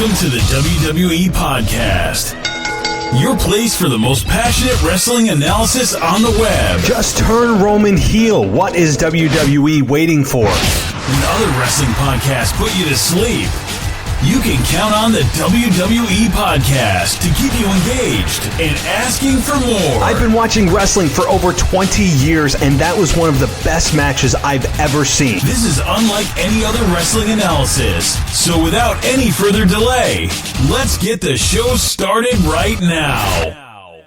Welcome to the WWE Podcast, your place for the most passionate wrestling analysis on the web. Just turn Roman heel. What is WWE waiting for? When other wrestling podcasts put you to sleep, you can count on the WWE Podcast to keep you engaged and asking for more. I've been watching wrestling for over 20 years, and that was one of the best matches I've ever seen. This is unlike any other wrestling analysis. So without any further delay, let's get the show started right now.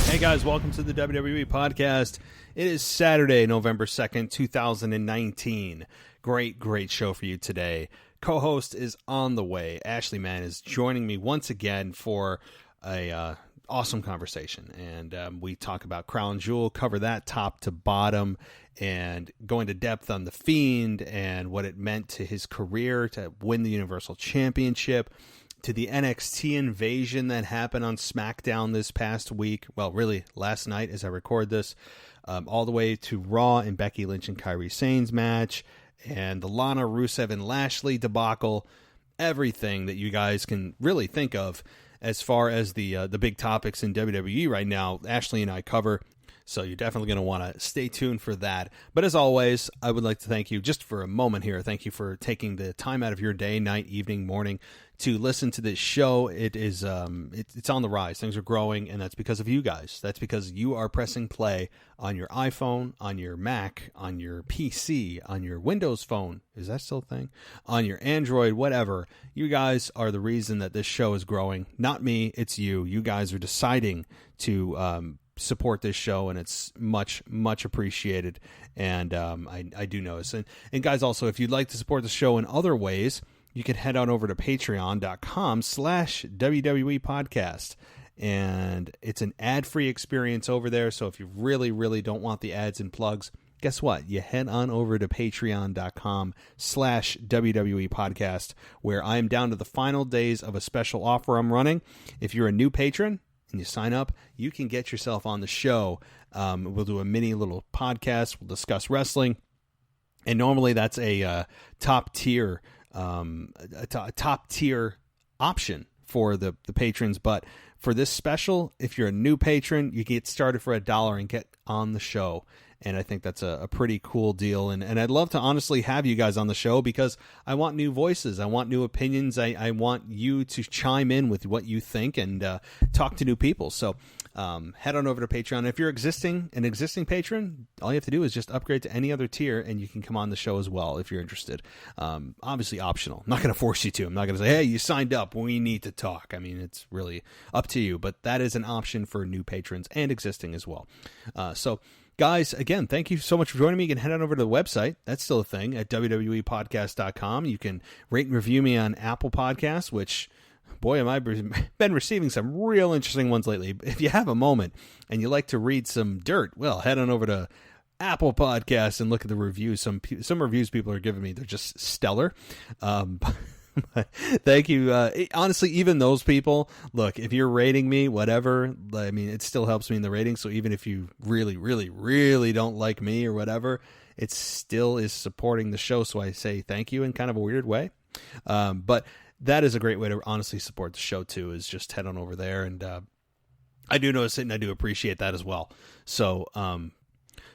Hey guys, welcome to the WWE Podcast. It is Saturday, November 2nd, 2019. Great show for you today. Co-host is on the way. Ashley Mann is joining me once again for a awesome conversation. And we talk about Crown Jewel, cover that top to bottom, and go into depth on the Fiend and what it meant to his career to win the Universal Championship, to the NXT invasion that happened on Smackdown this past week. Well, really, last night as I record this, all the way to Raw and Becky Lynch and Kairi Sane's match, and the Lana, Rusev, and Lashley debacle, everything that you guys can really think of as far as the big topics in WWE right now, Ashley and I cover. So you're definitely going to want to stay tuned for that. But as always, I would like to thank you just for a moment here. Thank you for taking the time out of your day, night, evening, morning to listen to this show. It is it's on the rise. Things are growing, and that's because of you guys. That's because you are pressing play on your iPhone, on your Mac, on your PC, on your Windows phone. Is that still a thing? On your Android, whatever. You guys are the reason that this show is growing. Not me, it's you. You guys are deciding to support this show, and it's much appreciated. And I do notice. And guys, also, if you'd like to support the show in other ways, you can head on over to patreon.com/WWE Podcast. And it's an ad-free experience over there. So if you really don't want the ads and plugs, guess what? You head on over to patreon.com/WWE Podcast, where I am down to the final days of a special offer I'm running. If you're a new patron and you sign up, you can get yourself on the show. We'll do a mini little podcast. We'll discuss wrestling. And normally that's a top tier option for the patrons. But for this special, if you're a new patron, you get started for $1 and get on the show. And I think that's a pretty cool deal. And I'd love to honestly have you guys on the show because I want new voices. I want new opinions. I want you to chime in with what you think and talk to new people. So head on over to Patreon. If you're an existing patron, all you have to do is just upgrade to any other tier and you can come on the show as well if you're interested. Obviously optional. I'm not going to force you to. I'm not going to say, hey, you signed up, we need to talk. I mean, it's really up to you. But that is an option for new patrons and existing as well. So guys, again, thank you so much for joining me. You can head on over to the website. That's still a thing at wwepodcast.com. You can rate and review me on Apple Podcasts, which, boy, have I been receiving some real interesting ones lately. If you have a moment and you like to read some dirt, well, head on over to Apple Podcasts and look at the reviews. Some reviews people are giving me, they're just stellar. Thank you. Honestly, even those people, look, if you're rating me, whatever, I mean, it still helps me in the rating. So even if you really don't like me or whatever, it still is supporting the show. So I say thank you in kind of a weird way. But that is a great way to honestly support the show too, is just head on over there. And I do notice it and I do appreciate that as well. So I'm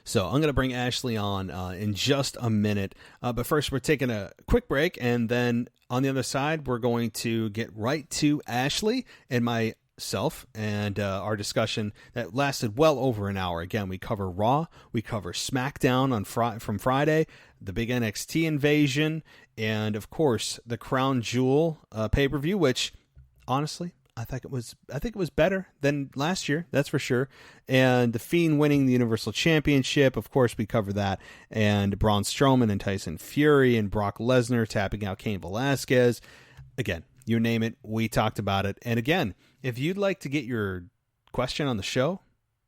going to bring Ashley on in just a minute. But first, we're taking a quick break. And then on the other side, we're going to get right to Ashley and myself and our discussion that lasted well over an hour. Again, we cover Raw. We cover Smackdown from Friday, the big NXT invasion, and, of course, the Crown Jewel pay-per-view, which, honestly, I think it was better than last year, that's for sure. And the Fiend winning the Universal Championship, of course, we cover that. And Braun Strowman and Tyson Fury and Brock Lesnar tapping out Cain Velasquez. Again, you name it, we talked about it. And again, if you'd like to get your question on the show,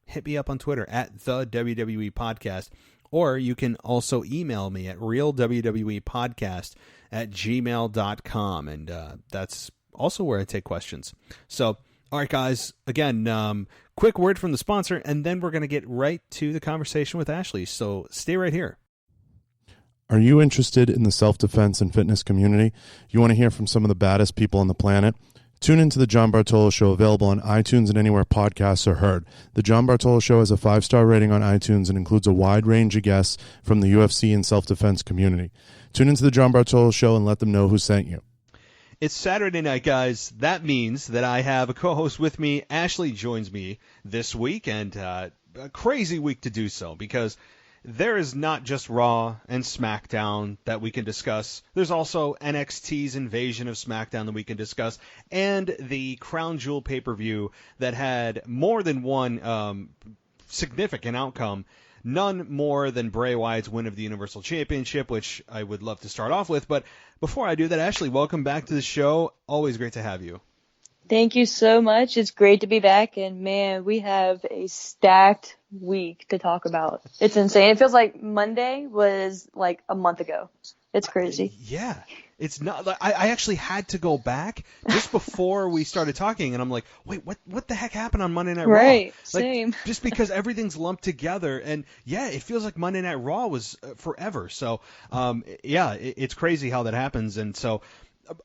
hit me up on Twitter at the WWE Podcast. Or you can also email me at realwwepodcast@gmail.com. And that's also where I take questions. So, all right, guys, again, quick word from the sponsor, and then we're going to get right to the conversation with Ashley. So stay right here. Are you interested in the self-defense and fitness community? You want to hear from some of the baddest people on the planet? Tune into The John Bartolo Show, available on iTunes and anywhere podcasts are heard. The John Bartolo Show has a 5-star rating on iTunes and includes a wide range of guests from the UFC and self-defense community. Tune into The John Bartolo Show and let them know who sent you. It's Saturday night, guys. That means that I have a co-host with me. Ashley joins me this week, and a crazy week to do so, because there is not just Raw and Smackdown that we can discuss. There's also NXT's invasion of Smackdown that we can discuss, and the Crown Jewel pay-per-view that had more than one significant outcome. None more than Bray Wyatt's win of the Universal Championship, which I would love to start off with. But before I do that, Ashley, welcome back to the show. Always great to have you. Thank you so much. It's great to be back, and man, we have a stacked week to talk about. It's insane. It feels like Monday was like a month ago. It's crazy. Yeah. It's not. I actually had to go back just before we started talking, and I'm like, wait, what the heck happened on Monday Night Raw? Right, like, same. Just because everything's lumped together, and yeah, it feels like Monday Night Raw was forever. So, yeah, it's crazy how that happens. And so,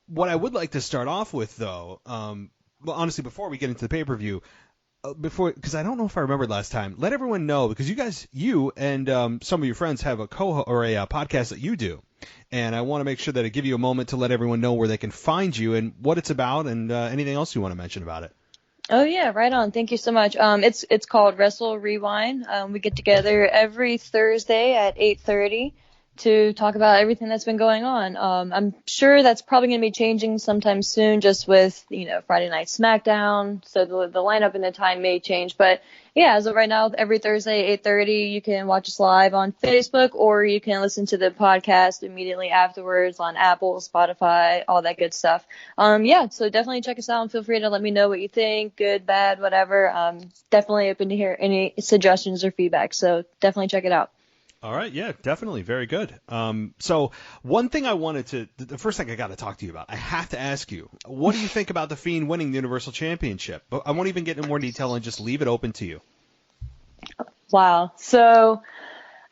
what I would like to start off with, though, well, honestly, before we get into the pay-per-view, because I don't know if I remembered last time, let everyone know, because you and some of your friends have a podcast that you do, and I want to make sure that I give you a moment to let everyone know where they can find you and what it's about, and anything else you want to mention about it. Oh yeah, right on. Thank you so much. It's called Wrestle Rewind. We get together every Thursday at 8:30 to talk about everything that's been going on. I'm sure that's probably going to be changing sometime soon, just with, Friday Night Smackdown. So the lineup and the time may change. But yeah, as of right now, every Thursday, 8:30, you can watch us live on Facebook, or you can listen to the podcast immediately afterwards on Apple, Spotify, all that good stuff. Yeah, so definitely check us out and feel free to let me know what you think, good, bad, whatever. Definitely open to hear any suggestions or feedback. So definitely check it out. All right, yeah, definitely. Very good. So one thing the first thing I got to talk to you about, I have to ask you, what do you think about the Fiend winning the Universal Championship? But I won't even get into more detail and just leave it open to you. Wow. So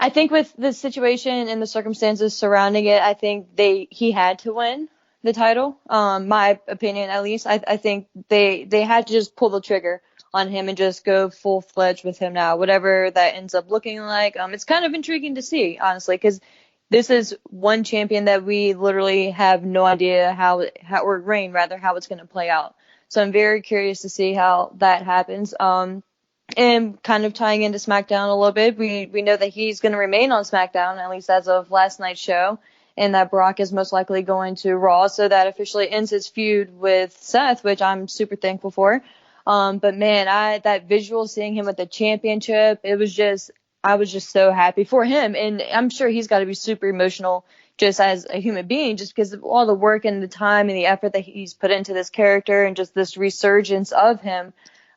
I think with the situation and the circumstances surrounding it, I think he had to win the title. My opinion, at least. I think they had to just pull the trigger on him and just go full-fledged with him now, whatever that ends up looking like. It's kind of intriguing to see, honestly, because this is one champion that we literally have no idea how it's going to play out. So I'm very curious to see how that happens. And kind of tying into SmackDown a little bit, we know that he's going to remain on SmackDown, at least as of last night's show, and that Brock is most likely going to Raw. So that officially ends his feud with Seth, which I'm super thankful for. But man, that visual seeing him with the championship, I was just so happy for him. And I'm sure he's got to be super emotional just as a human being, just because of all the work and the time and the effort that he's put into this character and just this resurgence of him,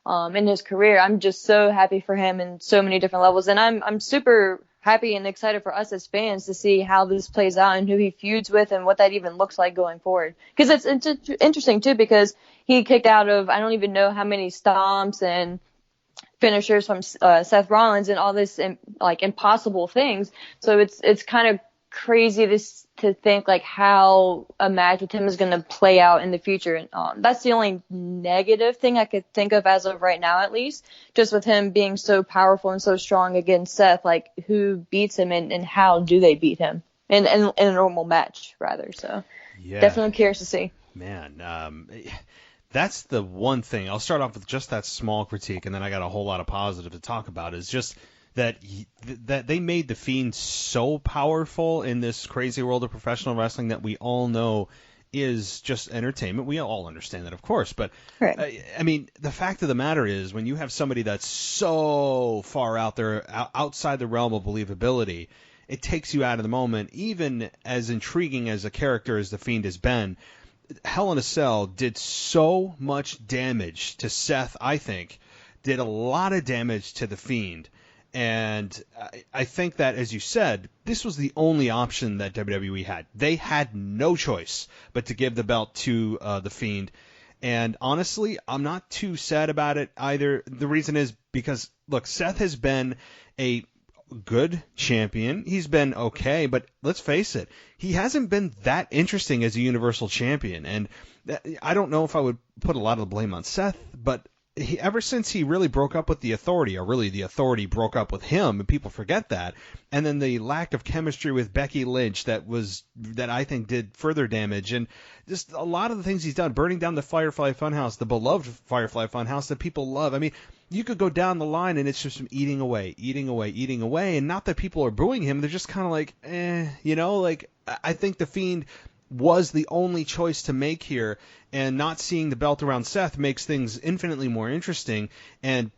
in his career. I'm just so happy for him in so many different levels. And I'm super happy and excited for us as fans to see how this plays out and who he feuds with and what that even looks like going forward. Because it's interesting too, because he kicked out of, I don't even know how many stomps and finishers from Seth Rollins and all this impossible things. So it's kind of crazy to think like how a match with him is going to play out in the future. And that's the only negative thing I could think of as of right now, at least, just with him being so powerful and so strong against Seth. Like, who beats him and how do they beat him in a normal match, rather. So yeah, definitely curious to see. Man, that's the one thing. I'll start off with just that small critique, and then I got a whole lot of positive to talk about, is just that they made the Fiend so powerful in this crazy world of professional wrestling that we all know is just entertainment. We all understand that, of course. But, right. I mean, the fact of the matter is, when you have somebody that's so far out there, outside the realm of believability, it takes you out of the moment. Even as intriguing as a character as the Fiend has been, Hell in a Cell did so much damage to Seth, I think, did a lot of damage to the Fiend. And I think that, as you said, this was the only option that WWE had. They had no choice but to give the belt to the Fiend. And honestly, I'm not too sad about it either. The reason is because, look, Seth has been a good champion. He's been okay, but let's face it, he hasn't been that interesting as a Universal Champion. And I don't know if I would put a lot of the blame on Seth, but ever since he really broke up with the Authority, or really the Authority broke up with him, and people forget that, and then the lack of chemistry with Becky Lynch that I think did further damage, and just a lot of the things he's done, burning down the Firefly Funhouse, the beloved Firefly Funhouse that people love. I mean, you could go down the line and it's just from eating away, and not that people are booing him, they're just kind of like, like, I think The Fiend was the only choice to make here, and not seeing the belt around Seth makes things infinitely more interesting. And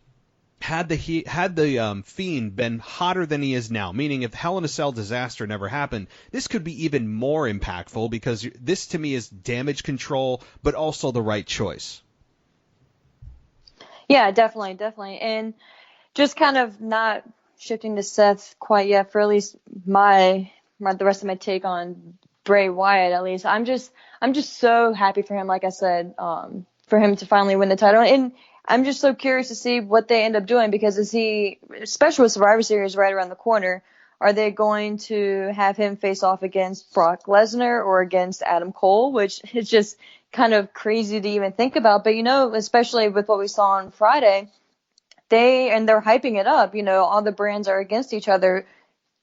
had the Fiend been hotter than he is now, meaning if Hell in a Cell disaster never happened, this could be even more impactful, because this to me is damage control, but also the right choice. Yeah, definitely. And just kind of not shifting to Seth quite yet, for at least the rest of my take on Bray Wyatt, at least. I'm just so happy for him, like I said, for him to finally win the title. And I'm just so curious to see what they end up doing, because especially with Survivor Series right around the corner, are they going to have him face off against Brock Lesnar or against Adam Cole, which is just kind of crazy to even think about. But, especially with what we saw on Friday, they're hyping it up. All the brands are against each other.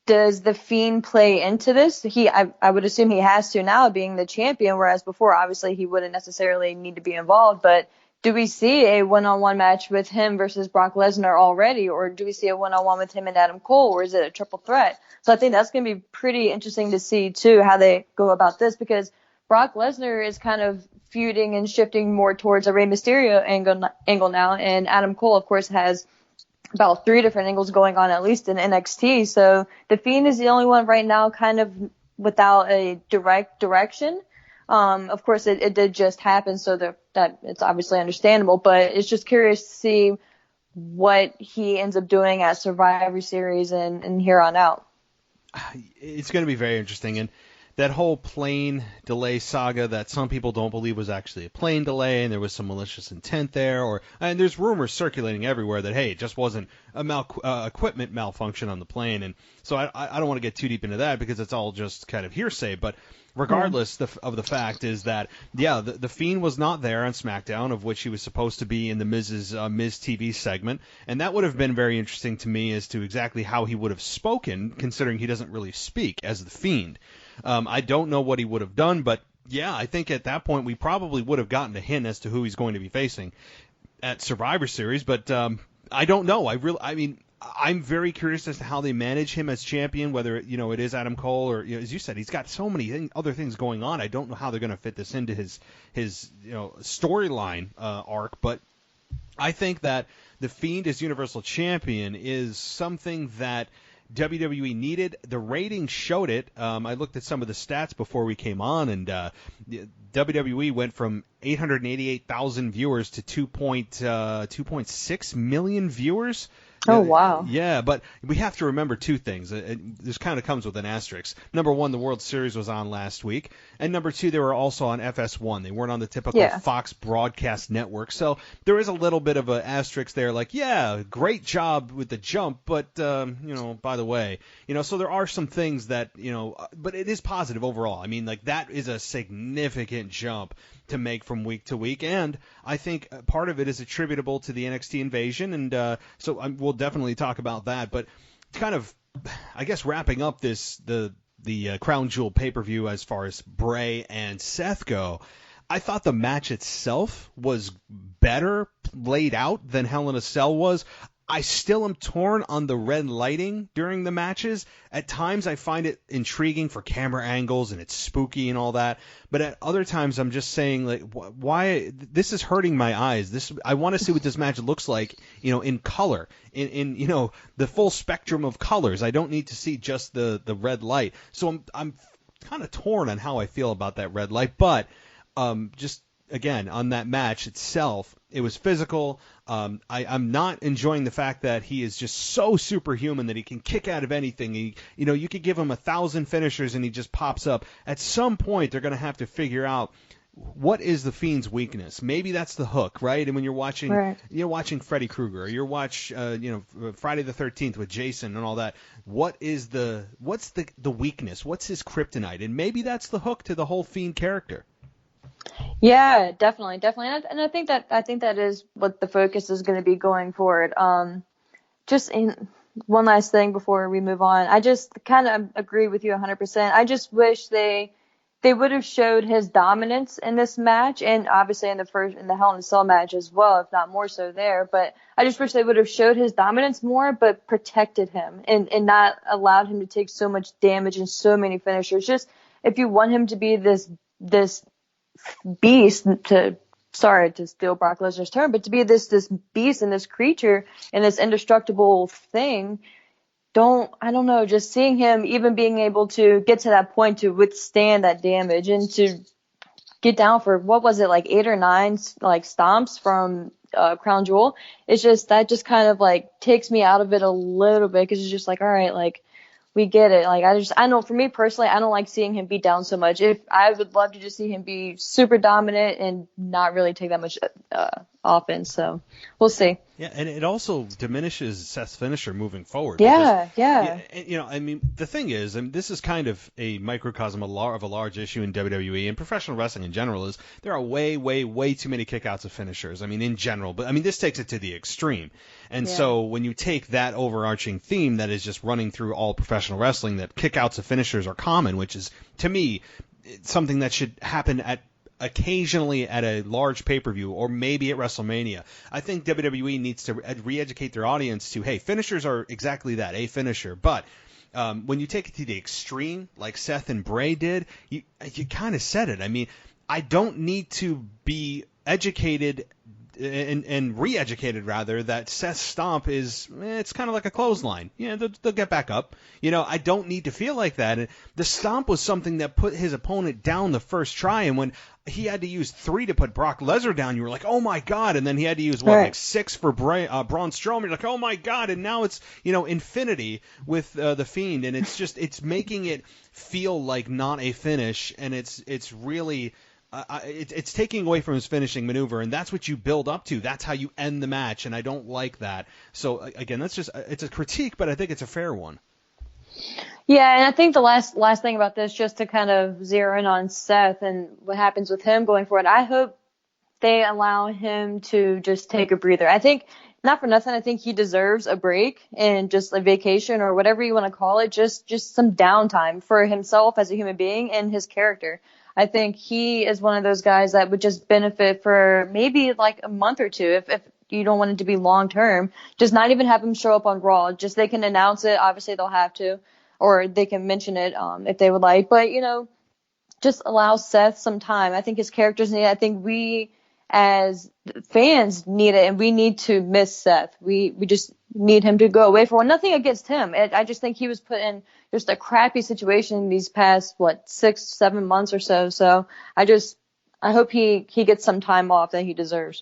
Does the Fiend play into this? I would assume he has to now, being the champion, whereas before, obviously, he wouldn't necessarily need to be involved. But do we see a one-on-one match with him versus Brock Lesnar already, or do we see a one-on-one with him and Adam Cole, or is it a triple threat? So I think that's going to be pretty interesting to see, too, how they go about this, because Brock Lesnar is kind of feuding and shifting more towards a Rey Mysterio angle now, and Adam Cole, of course, has about 3 different angles going on, at least in NXT. So the Fiend is the only one right now kind of without a direct direction. Of course, it did just happen, so that it's obviously understandable, but it's just curious to see what he ends up doing at Survivor Series and here on out. It's going to be very interesting. And that whole plane delay saga that some people don't believe was actually a plane delay, and there was some malicious intent there, and there's rumors circulating everywhere that, hey, it just wasn't a equipment malfunction on the plane. And so I don't want to get too deep into that, because it's all just kind of hearsay. But regardless of the fact is that, the Fiend was not there on Smackdown, of which he was supposed to be in the Miz TV segment, and that would have been very interesting to me as to exactly how he would have spoken, considering he doesn't really speak as the Fiend. I don't know what he would have done, but I think at that point we probably would have gotten a hint as to who he's going to be facing at Survivor Series, but I don't know. I'm very curious as to how they manage him as champion, whether it is Adam Cole or, as you said, he's got so many other things going on. I don't know how they're going to fit this into his storyline arc, but I think that the Fiend as Universal Champion is something that WWE needed. The ratings showed it. I looked at some of the stats before we came on, and WWE went from 888,000 viewers to 2.6 million viewers. Oh, wow. Yeah, but we have to remember 2 things. This kind of comes with an asterisk. Number 1, the World Series was on last week. And number 2, they were also on FS1. They weren't on the typical Fox broadcast network. So there is a little bit of an asterisk there, like, great job with the jump, but, by the way, so there are some things that, but it is positive overall. I mean, like, that is a significant jump to make from week to week, and I think part of it is attributable to the NXT invasion, and so we'll definitely talk about that. But kind of, I guess, wrapping up the Crown Jewel pay-per-view as far as Bray and Seth go, I thought the match itself was better laid out than Hell in a Cell was. I still am torn on the red lighting during the matches. At times I find it intriguing for camera angles and it's spooky and all that. But at other times I'm just saying, like, why this is hurting my eyes. I want to see what this match looks like, in color, in the full spectrum of colors. I don't need to see just the red light. So I'm kind of torn on how I feel about that red light. But just again, on that match itself, it was physical. I'm not enjoying the fact that he is just so superhuman that he can kick out of anything. You could give him 1,000 finishers and he just pops up. At some point, they're going to have to figure out what is the Fiend's weakness? Maybe that's the hook, right? And when you're watching, watching Freddy Krueger, or you watch, Friday the 13th with Jason and all that. What's the weakness? What's his kryptonite? And maybe that's the hook to the whole Fiend character. Yeah, definitely. And I think that is what the focus is going to be going forward. One last thing before we move on. I just kind of agree with you 100%. I just wish they would have showed his dominance in this match, and obviously in the Hell in a Cell match as well, if not more so there. But I just wish they would have showed his dominance more, but protected him and not allowed him to take so much damage and so many finishers. Just if you want him to be this beast, sorry to steal Brock Lesnar's term, but to be this beast and this creature and this indestructible thing. I don't know, just seeing him even being able to get to that point to withstand that damage and to get down for, what was it, like 8 or 9 like stomps from Crown Jewel. It's just, that just kind of like takes me out of it a little bit, because it's just like, all right, like, we get it. Like, I know for me personally, I don't like seeing him beat down so much. I would love to just see him be super dominant and not really take that much offense. So we'll see. Yeah, and it also diminishes Seth's finisher moving forward. Yeah. The thing is, and this is kind of a microcosm of a large issue in WWE and professional wrestling in general, is there are way, way, way too many kickouts of finishers. I mean, in general, but I mean, this takes it to the extreme. And so when you take that overarching theme that is just running through all professional wrestling, that kickouts of finishers are common, which is, to me, something that should happen occasionally at a large pay-per-view, or maybe at WrestleMania. I think WWE needs to re-educate their audience to, hey, finishers are exactly that, a finisher. But when you take it to the extreme, like Seth and Bray did, you kind of said it. I mean, I don't need to be educated and re-educated, rather, that Seth's stomp is, it's kind of like a clothesline. Yeah, they'll get back up. I don't need to feel like that. And the stomp was something that put his opponent down the first try, and when he had to use 3 to put Brock Lesnar down, you were like, oh my God. And then he had to use, like 6 for Braun Strowman. You're like, oh my God. And now it's, infinity with the Fiend. And it's just, it's making it feel like not a finish. And it's really... it's taking away from his finishing maneuver, and that's what you build up to. That's how you end the match, and I don't like that. So, again, that's just, it's a critique, but I think it's a fair one. Yeah, and I think the last thing about this, just to kind of zero in on Seth and what happens with him going forward, I hope they allow him to just take a breather. I think, not for nothing, I think he deserves a break and just a vacation, or whatever you want to call it, just some downtime for himself as a human being and his character. I think he is one of those guys that would just benefit for maybe like a month or two, if you don't want it to be long term. Just not even have him show up on Raw. Just, they can announce it. Obviously they'll have to, or they can mention it if they would like. But, just allow Seth some time. I think his characters need it. I think we as fans need it, and we need to miss Seth. We just need him to go away for a while. Nothing against him. I just think he was put in just a crappy situation these past 6-7 months or so. So I hope he gets some time off that he deserves.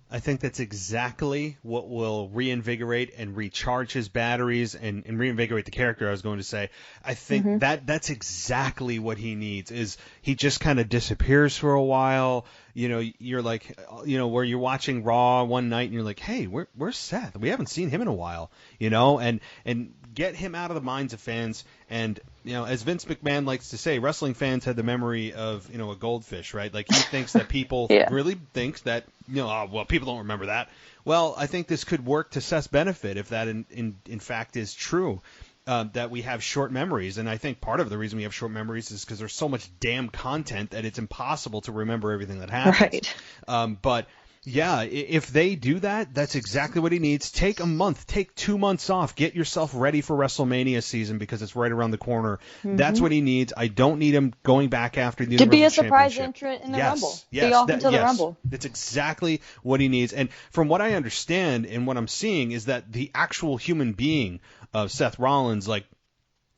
I think that's exactly what will reinvigorate and recharge his batteries and reinvigorate the character, I was going to say. I think that's exactly what he needs, is he just kind of disappears for a while. You're like, where you're watching Raw one night and you're like, hey, where's Seth? We haven't seen him in a while, and get him out of the minds of fans. And, as Vince McMahon likes to say, wrestling fans have the memory of, a goldfish, right? Like, he thinks that people really think that, people don't remember that. Well, I think this could work to Seth's benefit if that in fact is true, that we have short memories. And I think part of the reason we have short memories is because there's so much damn content that it's impossible to remember everything that happens. Right. But yeah, if they do that, that's exactly what he needs. Take a month, take 2 months off, get yourself ready for WrestleMania season, because it's right around the corner. That's what he needs. I don't need him going back after the to be a surprise entrant in the Rumble. Be off until the Rumble. That's exactly what he needs. And from what I understand and what I'm seeing is that the actual human being of Seth Rollins, like,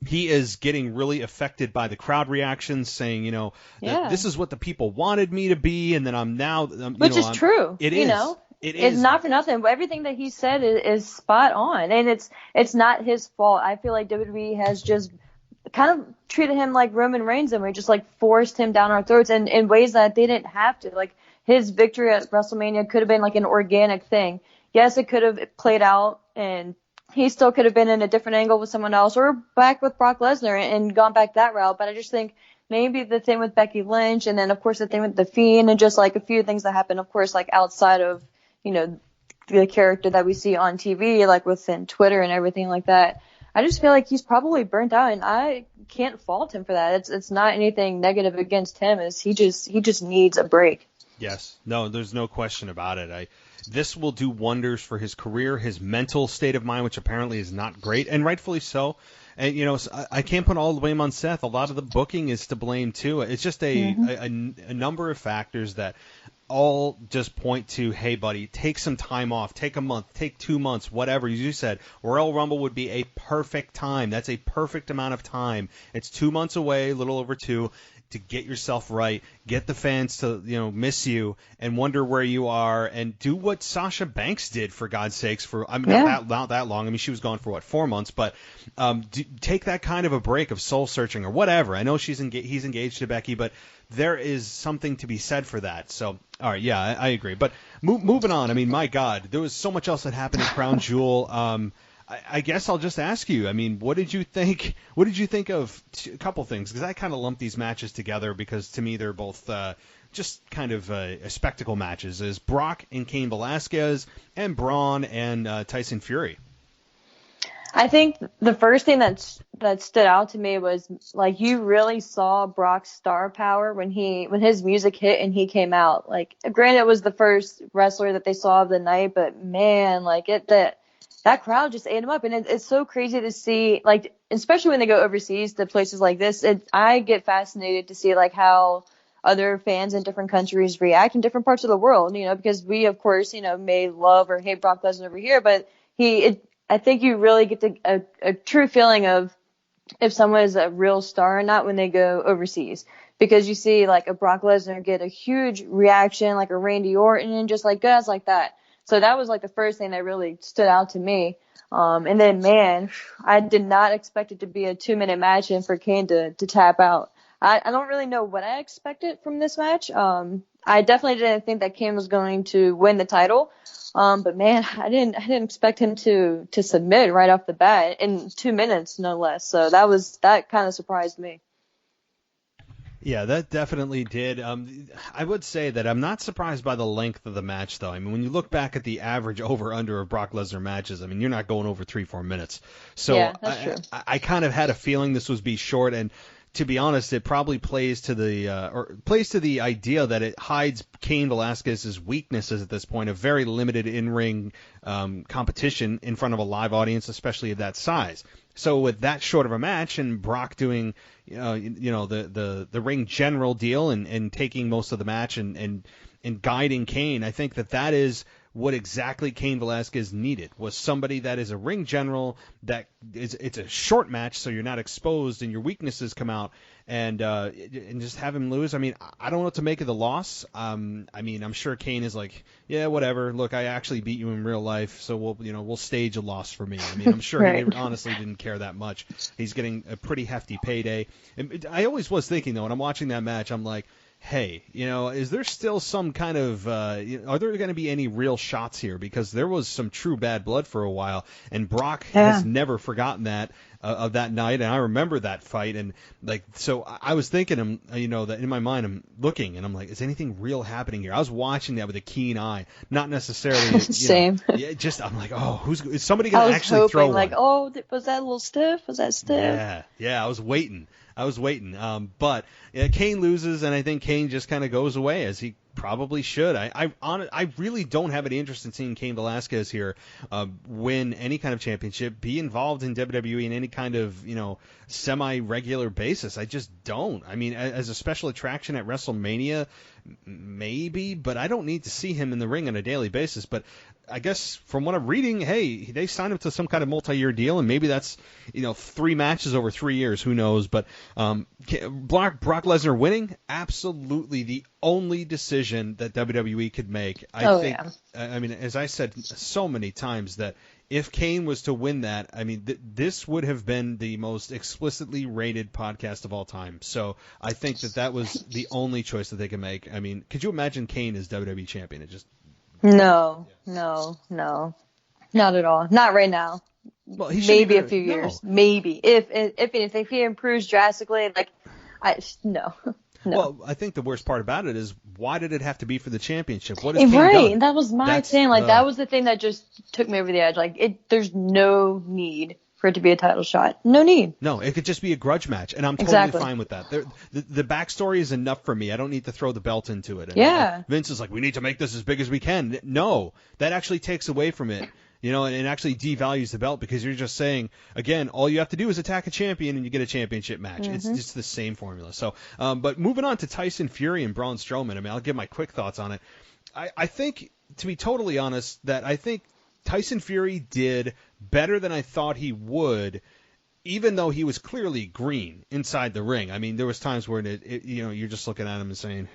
he is getting really affected by the crowd reactions, saying, that this is what the people wanted me to be, and then I'm now... Which is true. It is. It is. It's not for nothing. Everything that he said is spot on, and it's not his fault. I feel like WWE has just kind of treated him like Roman Reigns, and we just like forced him down our throats in ways that they didn't have to. Like his victory at WrestleMania could have been like an organic thing. Yes, it could have played out, and he still could have been in a different angle with someone else, or back with Brock Lesnar and gone back that route. But I just think maybe the thing with Becky Lynch, and then of course the thing with the Fiend, and just like a few things that happened, of course, like outside of, you know, the character that we see on TV, like within Twitter and everything like that. I just feel like he's probably burnt out, and I can't fault him for that. It's not anything negative against him. He just needs a break. Yes. No, there's no question about it. This will do wonders for his career, his mental state of mind, which apparently is not great, and rightfully so. And, you know, I can't put all the blame on Seth. A lot of the booking is to blame, too. It's just a number of factors that all just point to, hey, buddy, take some time off. Take a month. Take 2 months. Whatever. As you said, Royal Rumble would be a perfect time. That's a perfect amount of time. It's 2 months away, a little over 2. To get yourself right, get the fans to, you know, miss you and wonder where you are, and do what Sasha Banks did, for God's sakes. Not that long. I mean, she was gone for 4 months, but take that kind of a break of soul searching or whatever. I know he's engaged to Becky, but there is something to be said for that. So, all right, yeah, I agree. But moving on. I mean, my God, there was so much else that happened at Crown Jewel. I guess I'll just ask you. I mean, what did you think? What did you think of a couple things? Because I kind of lumped these matches together because to me they're both just kind of spectacle matches. Is Brock and Cain Velasquez and Braun and Tyson Fury? I think the first thing that stood out to me was like you really saw Brock's star power when his music hit and he came out. Like, granted, it was the first wrestler that they saw of the night, but man, like that crowd just ate him up. And it's so crazy to see, like, especially when they go overseas to places like this. I get fascinated to see, like, how other fans in different countries react in different parts of the world, you know, because we, of course, you know, may love or hate Brock Lesnar over here. But I think you really get a true feeling of if someone is a real star or not when they go overseas. Because you see, like, a Brock Lesnar get a huge reaction, like a Randy Orton, and just, like, guys like that. So that was like the first thing that really stood out to me. And then, man, I did not expect it to be a 2-minute match and for Kane to tap out. I don't really know what I expected from this match. I definitely didn't think that Kane was going to win the title. But man, I didn't expect him to submit right off the bat in 2 minutes, no less. So that kind of surprised me. Yeah, that definitely did. I would say that I'm not surprised by the length of the match, though. I mean, when you look back at the average over-under of Brock Lesnar matches, I mean, you're not going over 3-4 minutes. So yeah, that's true. I kind of had a feeling this was be short, and to be honest, it probably plays to the idea that it hides Cain Velasquez's weaknesses at this point, of very limited in-ring competition in front of a live audience, especially of that size. So with that short of a match and Brock doing, the ring general deal and taking most of the match and guiding Kane, I think that is what exactly Cain Velasquez needed, was somebody that is a ring general, it's a short match, so you're not exposed and your weaknesses come out, and just have him lose. I mean, I don't know what to make of the loss. I mean, I'm sure Kane is like, yeah, whatever. Look, I actually beat you in real life, so we'll stage a loss for me. I mean, I'm sure right. He honestly didn't care that much. He's getting a pretty hefty payday. And I always was thinking, though, when I'm watching that match, I'm like, hey, is there still some kind of are there going to be any real shots here? Because there was some true bad blood for a while, and Brock has never forgotten that of that night, and I remember that fight, and so I was thinking, that in my mind I'm looking, and I'm like, is anything real happening here? I was watching that with a keen eye, not necessarily same. I'm like, oh, is somebody going to actually throw one? Like, oh, was that a little stiff? Was that stiff? Yeah, I was waiting. But Kane loses, and I think Kane just kind of goes away, as he probably should. I really don't have any interest in seeing Cain Velasquez here win any kind of championship, be involved in WWE in any kind of semi-regular basis. I just don't. I mean, as a special attraction at WrestleMania, maybe, but I don't need to see him in the ring on a daily basis. But I guess from what I'm reading, hey, they signed him to some kind of multi-year deal, and maybe that's 3 matches over 3 years. Who knows? But Brock Lesnar winning, absolutely the only decision that WWE could make. I think. I mean, as I said so many times, that if Kane was to win that, I mean, this would have been the most explicitly rated podcast of all time. So I think that was the only choice that they could make. I mean, could you imagine Kane as WWE champion? It just No, not at all. Not right now. Well, maybe a few years. Maybe if he improves drastically, no. Well, I think the worst part about it is, why did it have to be for the championship? What is Kane right? done? That was my thing. That was the thing that just took me over the edge. There's no need for it to be a title shot. No need. No, it could just be a grudge match, and I'm totally fine with that. The backstory is enough for me. I don't need to throw the belt into it. And Vince is like, we need to make this as big as we can. No, that actually takes away from it. And actually devalues the belt, because you're just saying, again, all you have to do is attack a champion and you get a championship match. Mm-hmm. It's just the same formula. So, but moving on to Tyson Fury and Braun Strowman, I mean, I'll give my quick thoughts on it. I think, to be totally honest, that I think Tyson Fury did better than I thought he would, even though he was clearly green inside the ring. I mean, there was times where you're just looking at him and saying,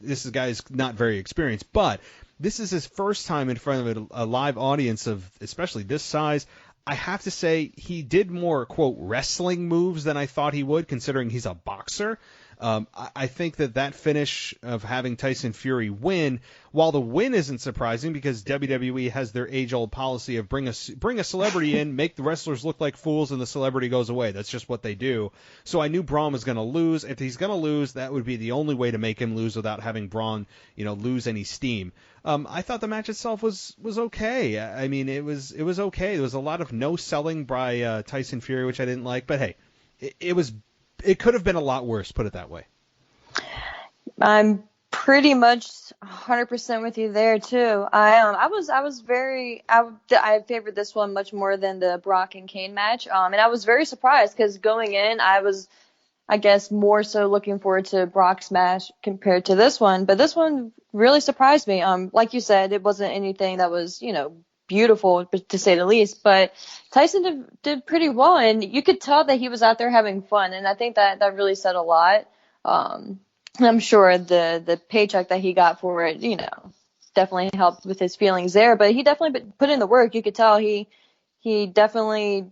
this guy's not very experienced, but this is his first time in front of a live audience of especially this size. I have to say he did more, quote, wrestling moves than I thought he would, considering he's a boxer. I think that finish of having Tyson Fury win, while the win isn't surprising because WWE has their age-old policy of bring a celebrity in, make the wrestlers look like fools, and the celebrity goes away. That's just what they do. So I knew Braun was going to lose. If he's going to lose, that would be the only way to make him lose without having Braun, lose any steam. I thought the match itself was okay. I mean, it was okay. There was a lot of no selling by Tyson Fury, which I didn't like. But hey, it could have been a lot worse, put it that way. I'm pretty much 100% with you there too. I favored this one much more than the Brock and Kane match. And I was very surprised because going in, I was, I guess, more so looking forward to Brock's match compared to this one. But this one really surprised me. Like you said, it wasn't anything that was, beautiful, to say the least, but Tyson did pretty well, and you could tell that he was out there having fun, and I think that really said a lot. I'm sure the paycheck that he got for it, definitely helped with his feelings there, but he definitely put in the work. You could tell he definitely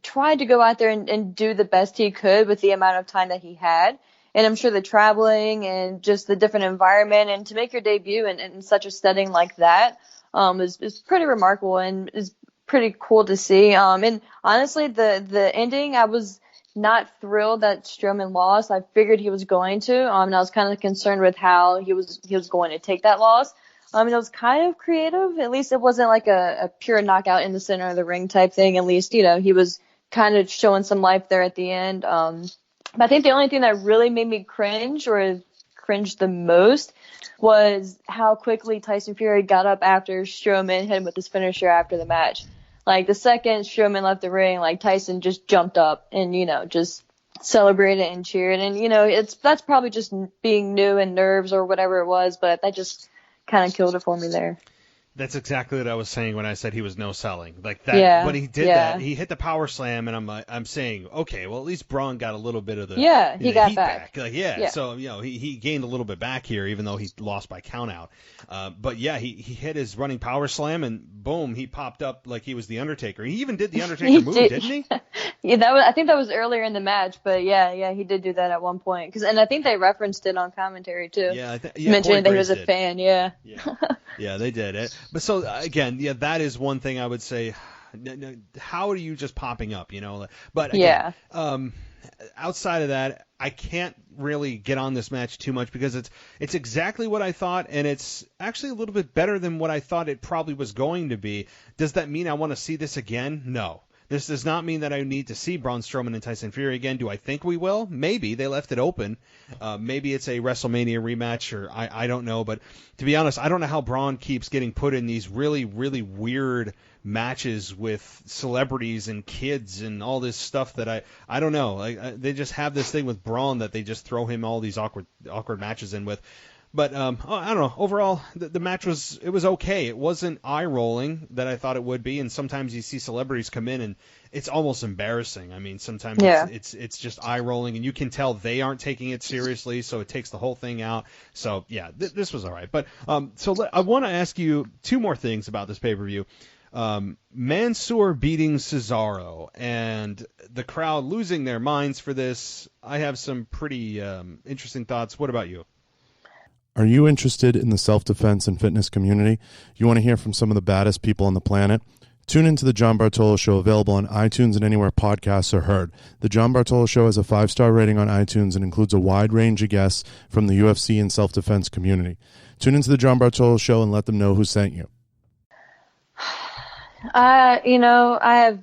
tried to go out there and do the best he could with the amount of time that he had. And I'm sure the traveling and just the different environment, and to make your debut in such a setting like that, is pretty remarkable and is pretty cool to see. And honestly, the ending, I was not thrilled that Strowman lost. I figured he was going to, and I was kind of concerned with how he was going to take that loss. It was kind of creative. At least it wasn't like a pure knockout in the center of the ring type thing. At least, he was kind of showing some life there at the end. But I think the only thing that really made me cringe, or cringed the most, was how quickly Tyson Fury got up after Strowman hit him with his finisher after the match. Like, the second Strowman left the ring, like, Tyson just jumped up and, just celebrated and cheered. And, that's probably just being new and nerves or whatever it was, but that just kind of killed it for me there. That's exactly what I was saying when I said he was no selling. Like that, when he did that, he hit the power slam, and I'm saying, okay, well, at least Braun got a little bit of the he got heat back. So he gained a little bit back here, even though he lost by count out. But yeah, he hit his running power slam, and boom, he popped up like he was the Undertaker. He even did the Undertaker move, didn't he? Yeah, I think that was earlier in the match, but yeah, he did do that at one point. And I think they referenced it on commentary too. Mentioning that he was a fan. Yeah, they did it. But so again, that is one thing I would say. How are you just popping up? But again, outside of that, I can't really get on this match too much because it's exactly what I thought, and it's actually a little bit better than what I thought it probably was going to be. Does that mean I want to see this again? No. This does not mean that I need to see Braun Strowman and Tyson Fury again. Do I think we will? Maybe. They left it open. Maybe it's a WrestleMania rematch, or I don't know. But to be honest, I don't know how Braun keeps getting put in these really, really weird matches with celebrities and kids and all this stuff that I don't know. They just have this thing with Braun that they just throw him all these awkward matches in with. But I don't know. Overall, the match was okay. It wasn't eye-rolling that I thought it would be. And sometimes you see celebrities come in and it's almost embarrassing. I mean, sometimes it's just eye-rolling, and you can tell they aren't taking it seriously, so it takes the whole thing out. So yeah, this was all right. But so I want to ask you two more things about this pay-per-view. Mansoor beating Cesaro and the crowd losing their minds for this. I have some pretty interesting thoughts. What about you? Are you interested in the self-defense and fitness community? You want to hear from some of the baddest people on the planet? Tune into the John Bartolo Show, available on iTunes and anywhere podcasts are heard. The John Bartolo Show has a 5-star rating on iTunes and includes a wide range of guests from the UFC and self-defense community. Tune into the John Bartolo Show and let them know who sent you. I have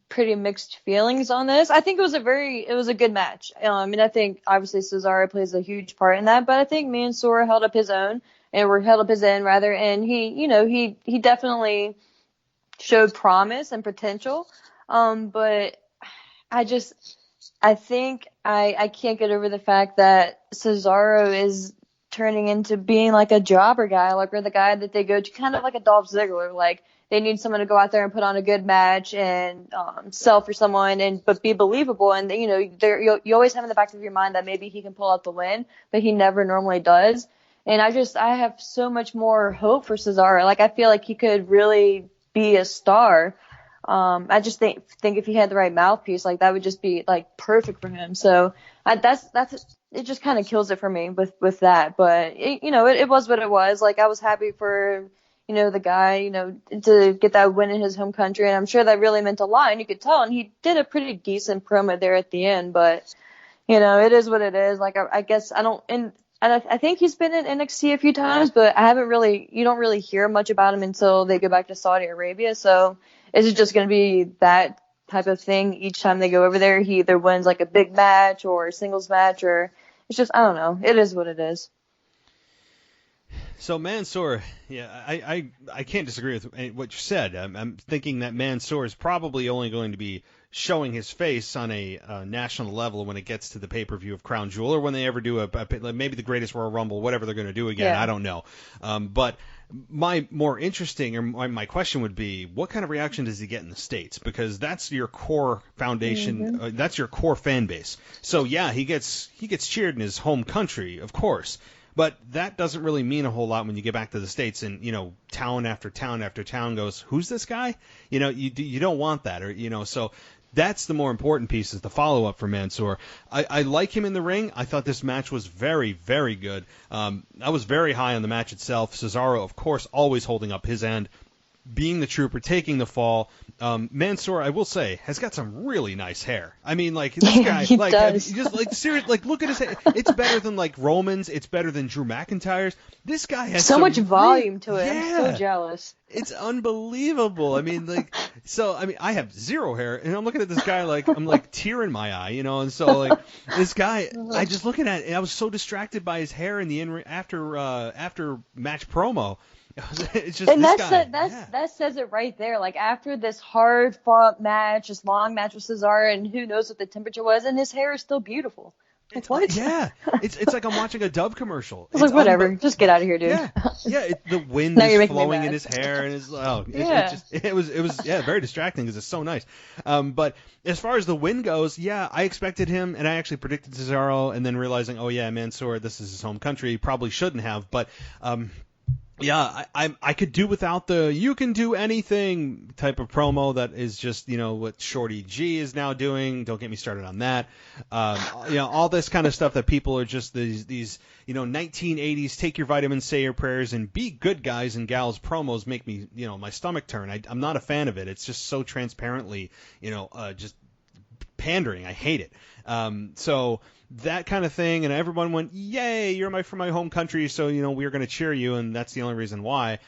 pretty mixed feelings on this. I think it was a good match. I think obviously Cesaro plays a huge part in that, but I think Mansoor held up his end, and he definitely showed promise and potential. But I think I can't get over the fact that Cesaro is turning into being like a jobber guy, or the guy that they go to, kind of like a Dolph Ziggler. Like, they need someone to go out there and put on a good match and sell for someone, but be believable. And you always have in the back of your mind that maybe he can pull out the win, but he never normally does. And I have so much more hope for Cesaro. Like, I feel like he could really be a star. I just think if he had the right mouthpiece, like, that would just be like perfect for him. So it just kind of kills it for me with that. But it was what it was. Like, I was happy for the guy, to get that win in his home country, and I'm sure that really meant a lot. And you could tell, and he did a pretty decent promo there at the end. But it is what it is. Like, I guess I don't. And I think he's been in NXT a few times, but you don't really hear much about him until they go back to Saudi Arabia. So is it just going to be that type of thing each time they go over there? He either wins like a big match or a singles match, or it's just, I don't know. It is what it is. So Mansoor, yeah, I can't disagree with what you said. I'm thinking that Mansoor is probably only going to be showing his face on a national level when it gets to the pay-per-view of Crown Jewel, or when they ever do maybe the Greatest Royal Rumble, whatever they're going to do again. Yeah. I don't know. But my more interesting, or my question would be, what kind of reaction does he get in the States? Because that's your core foundation. Mm-hmm. That's your core fan base. So yeah, he gets cheered in his home country, of course. But that doesn't really mean a whole lot when you get back to the States and, town after town after town goes, who's this guy? You don't want that. So that's the more important piece, is the follow-up for Mansoor. I like him in the ring. I thought this match was very, very good. I was very high on the match itself. Cesaro, of course, always holding up his end, being the trooper, taking the fall. Mansoor, I will say, has got some really nice hair. I mean, like, this guy, seriously, look at his hair. It's better than like Roman's. It's better than Drew McIntyre's. This guy has so much volume to it. Yeah. I'm so jealous. It's unbelievable. I mean, I have zero hair, and I'm looking at this guy I'm like tear in my eye, and so like this guy, I just looking at it, and I was so distracted by his hair in the after match promo. It's just, and that says it right there. Like, after this hard fought match, this long match with Cesaro, and who knows what the temperature was, and his hair is still beautiful. Like, what? Yeah, it's like I'm watching a Dove commercial. It's like, whatever, just get out of here, dude. Yeah. The wind is flowing in his hair, and it was very distracting because it's so nice. But as far as the win goes, yeah, I expected him, and I actually predicted Cesaro, and then realizing, oh yeah, Mansoor, this is his home country, probably shouldn't have, but. Yeah, I could do without the "you can do anything" type of promo that is just, what Shorty G is now doing. Don't get me started on that. All this kind of stuff that people are just these 1980s take your vitamins, say your prayers, and be good guys and gals promos make me, my stomach turn. I'm not a fan of it. It's just so transparently, just pandering. I hate it. So that kind of thing, and everyone went, yay, you're from my home country, so we're going to cheer you, and that's the only reason why.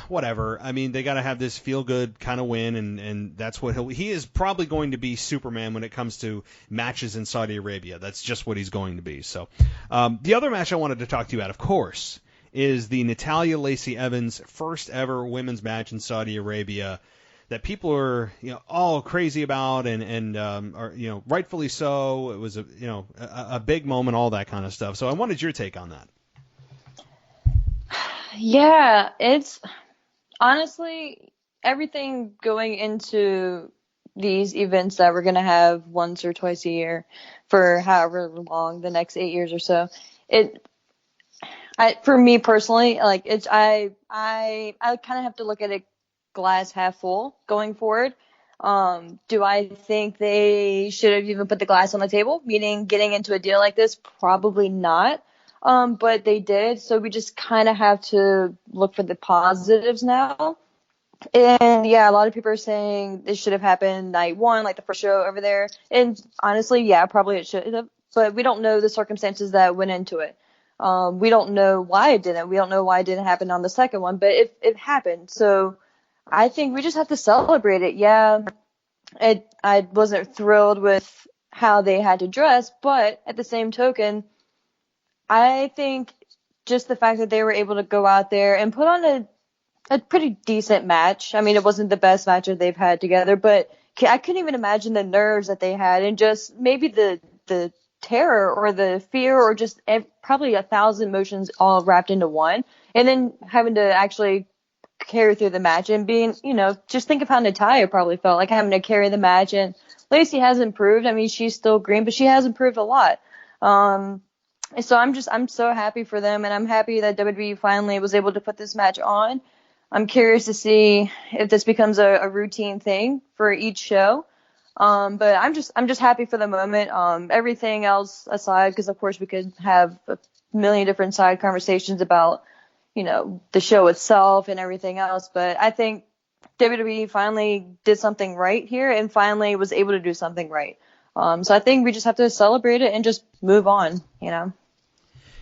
Whatever. I mean, they got to have this feel good kind of win, and that's what he is probably going to be Superman when it comes to matches in Saudi Arabia. That's just what he's going to be. So the other match I wanted to talk to you about, of course, is the Natalya Lacey Evans first ever women's match in Saudi Arabia that people are all crazy about, and are rightfully so. It was a big moment, all that kind of stuff. So I wanted your take on that. Yeah, it's honestly everything going into these events that we're gonna have once or twice a year for however long, the next 8 years or so. For me personally, like I kind of have to look at it glass half full going forward. Do I think they should have even put the glass on the table, meaning getting into a deal like this? Probably not. But they did, so we just kind of have to look for the positives now. And yeah, a lot of people are saying this should have happened night one, like the first show over there. And honestly, yeah, probably it should have, but we don't know the circumstances that went into it. We don't know why it didn't. We don't know why it didn't happen on the second one, but it happened. So I think we just have to celebrate it. Yeah, I wasn't thrilled with how they had to dress, but at the same token, I think just the fact that they were able to go out there and put on a pretty decent match. I mean, it wasn't the best match that they've had together, but I couldn't even imagine the nerves that they had and just maybe the terror or the fear or just probably 1,000 emotions all wrapped into one. And then having to actually carry through the match and being, just think of how Natalya probably felt like having to carry the match. And Lacey has improved. I mean, she's still green, but she has improved a lot. And so I'm so happy for them, and I'm happy that WWE finally was able to put this match on. I'm curious to see if this becomes a routine thing for each show. But I'm just happy for the moment. Everything else aside, because of course we could have a million different side conversations about, the show itself and everything else. But I think WWE finally did something right here and finally was able to do something right. So I think we just have to celebrate it and just move on,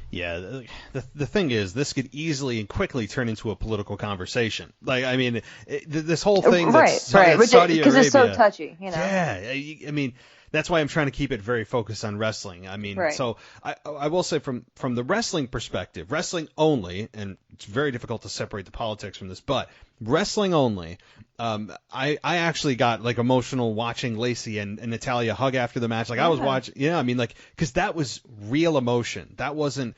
Yeah, the thing is, this could easily and quickly turn into a political conversation. Like, I mean, this whole thing that's right, Saudi Arabia, because it's so touchy, Yeah, I mean, that's why I'm trying to keep it very focused on wrestling. I mean, so I will say from the wrestling perspective, wrestling only, and it's very difficult to separate the politics from this, but wrestling only, I actually got like emotional watching Lacey and Natalya hug after the match. Like I was watching, because that was real emotion. That wasn't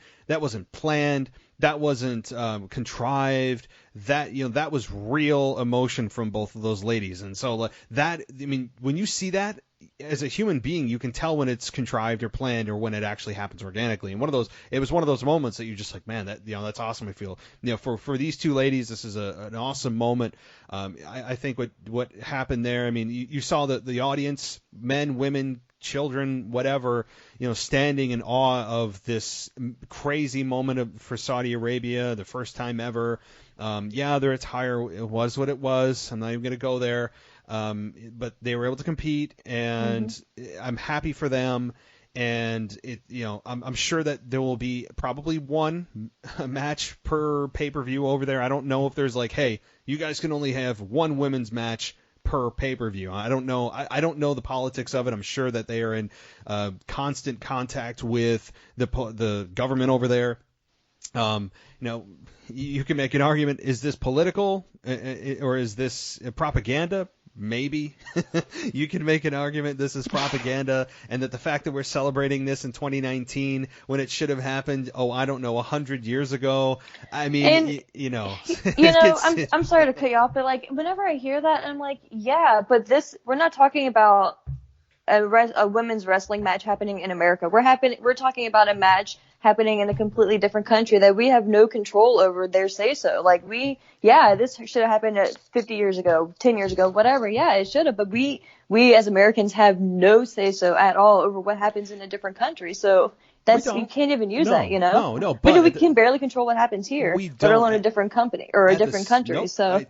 planned. That wasn't contrived. That was real emotion from both of those ladies. And so when you see that as a human being, you can tell when it's contrived or planned or when it actually happens organically. And it was one of those moments that you're just like, man, that's awesome. I feel, for these two ladies, this is an awesome moment. I think what happened there, I mean, you saw the audience, men, women, children, whatever, standing in awe of this crazy moment for Saudi Arabia, the first time ever. Their attire, it was what it was. I'm not even going to go there. But they were able to compete, and I'm happy for them. And I'm sure that there will be probably one match per pay-per-view over there. I don't know if there's like, hey, you guys can only have one women's match per pay-per-view. I don't know. I don't know the politics of it. I'm sure that they are in constant contact with the government over there. You can make an argument: is this political or is this propaganda? Maybe you can make an argument this is propaganda, and that the fact that we're celebrating this in 2019 when it should have happened, 100 years ago. I mean, I'm sorry to cut you off, but like whenever I hear that, I'm like, yeah, but we're not talking about a women's wrestling match happening in America. We're talking about a match happening in a completely different country that we have no control over their say-so. Like this should have happened 50 years ago, 10 years ago, whatever. Yeah, it should have. But we as Americans have no say-so at all over what happens in a different country. So you can't even use that, No. But we can barely control what happens here, let alone a different company or a different country. Nope, so.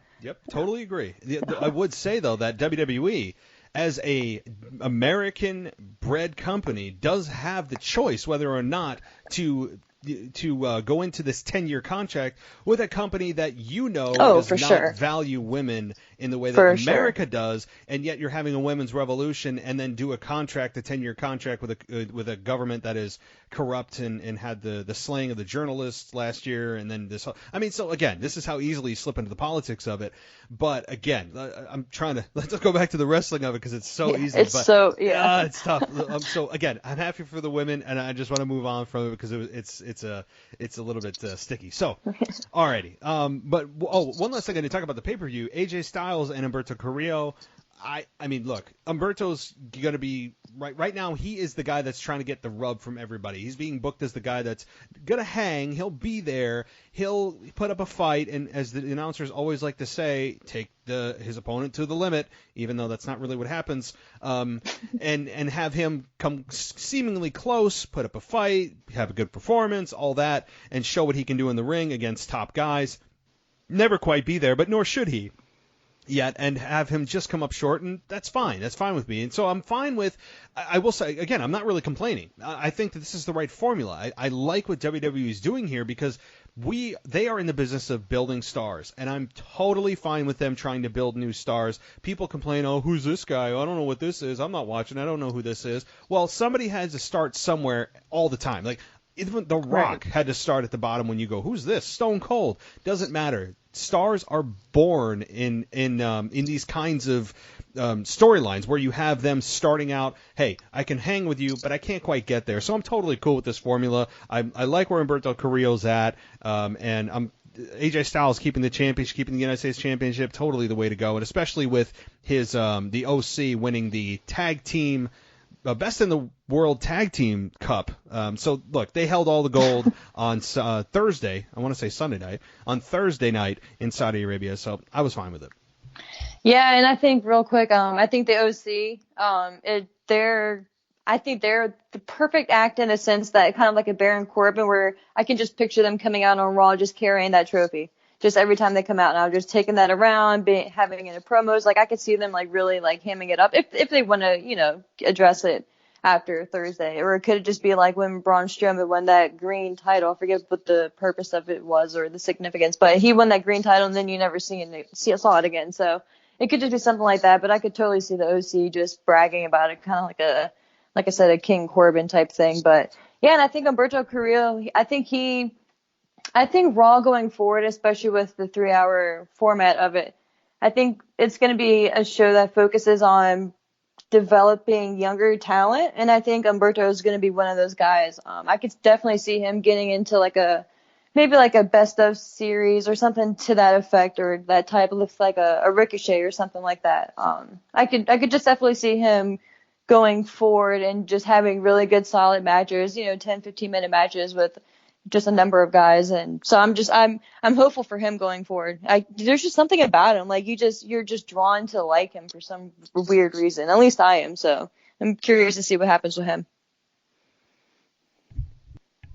Totally agree. I would say, though, that WWE, as a American-bred company, does have the choice whether or not to go into this 10-year contract with a company that does not value women in the way that America does, and yet you're having a women's revolution and then do a 10-year contract with a government that is corrupt and had the slaying of the journalists last year, and then this. I mean, so again, this is how easily you slip into the politics of it. But again, I'm trying to let's go back to the wrestling of it because it's so easy. It's it's tough. So again, I'm happy for the women, and I just want to move on from it because it's a little bit sticky. So, alrighty. But one last thing I need to talk about the pay-per-view. AJ Styles and Humberto Carrillo. I mean, look, Humberto's going to be right now. He is the guy that's trying to get the rub from everybody. He's being booked as the guy that's going to hang. He'll be there. He'll put up a fight, and as the announcers always like to say, take his opponent to the limit, even though that's not really what happens. And have him come seemingly close, put up a fight, have a good performance, all that, and show what he can do in the ring against top guys. Never quite be there, but nor should he yet, and have him just come up short, and that's fine. That's fine with me. And so I'm fine with, I will say, again, I'm not really complaining. I think that this is the right formula. I like what WWE is doing here because they are in the business of building stars, and I'm totally fine with them trying to build new stars. People complain, oh, who's this guy? Oh, I don't know what this is. I'm not watching. I don't know who this is. Well, somebody has to start somewhere all the time. Like, even The Rock had to start at the bottom when you go, who's this? Stone Cold. Doesn't matter. Stars are born in these kinds of storylines where you have them starting out, hey, I can hang with you, but I can't quite get there. So I'm totally cool with this formula. I like where Humberto Carrillo's at, and AJ Styles keeping the championship, keeping the United States Championship, totally the way to go, and especially with his the OC winning the tag team. Best in the World Tag Team Cup. So, look, they held all the gold on Thursday. I want to say Sunday night. On Thursday night in Saudi Arabia. So I was fine with it. Yeah, and I think real quick, I think the OC, I think they're the perfect act in a sense that kind of like a Baron Corbin, where I can just picture them coming out on Raw just carrying that trophy. Just every time they come out, and I'm just taking that around, having it in promos. Like, I could see them like really like hamming it up if they want to, address it after Thursday. Or it could just be like when Braun Strowman won that green title. I forget what the purpose of it was or the significance, but he won that green title and then you never saw it again. So it could just be something like that. But I could totally see the OC just bragging about it, kind of like I said, a King Corbin type thing. But yeah, and I think Humberto Carrillo, I think Raw going forward, especially with the 3-hour format of it, I think it's going to be a show that focuses on developing younger talent. And I think Humberto is going to be one of those guys. I could definitely see him getting into maybe a best of series or something to that effect, or that type of like a Ricochet or something like that. I could just definitely see him going forward and just having really good solid matches, 10, 15-minute matches with just a number of guys. And so I'm hopeful for him going forward. There's just something about him. Like, you're just drawn to like him for some weird reason. At least I am. So I'm curious to see what happens with him.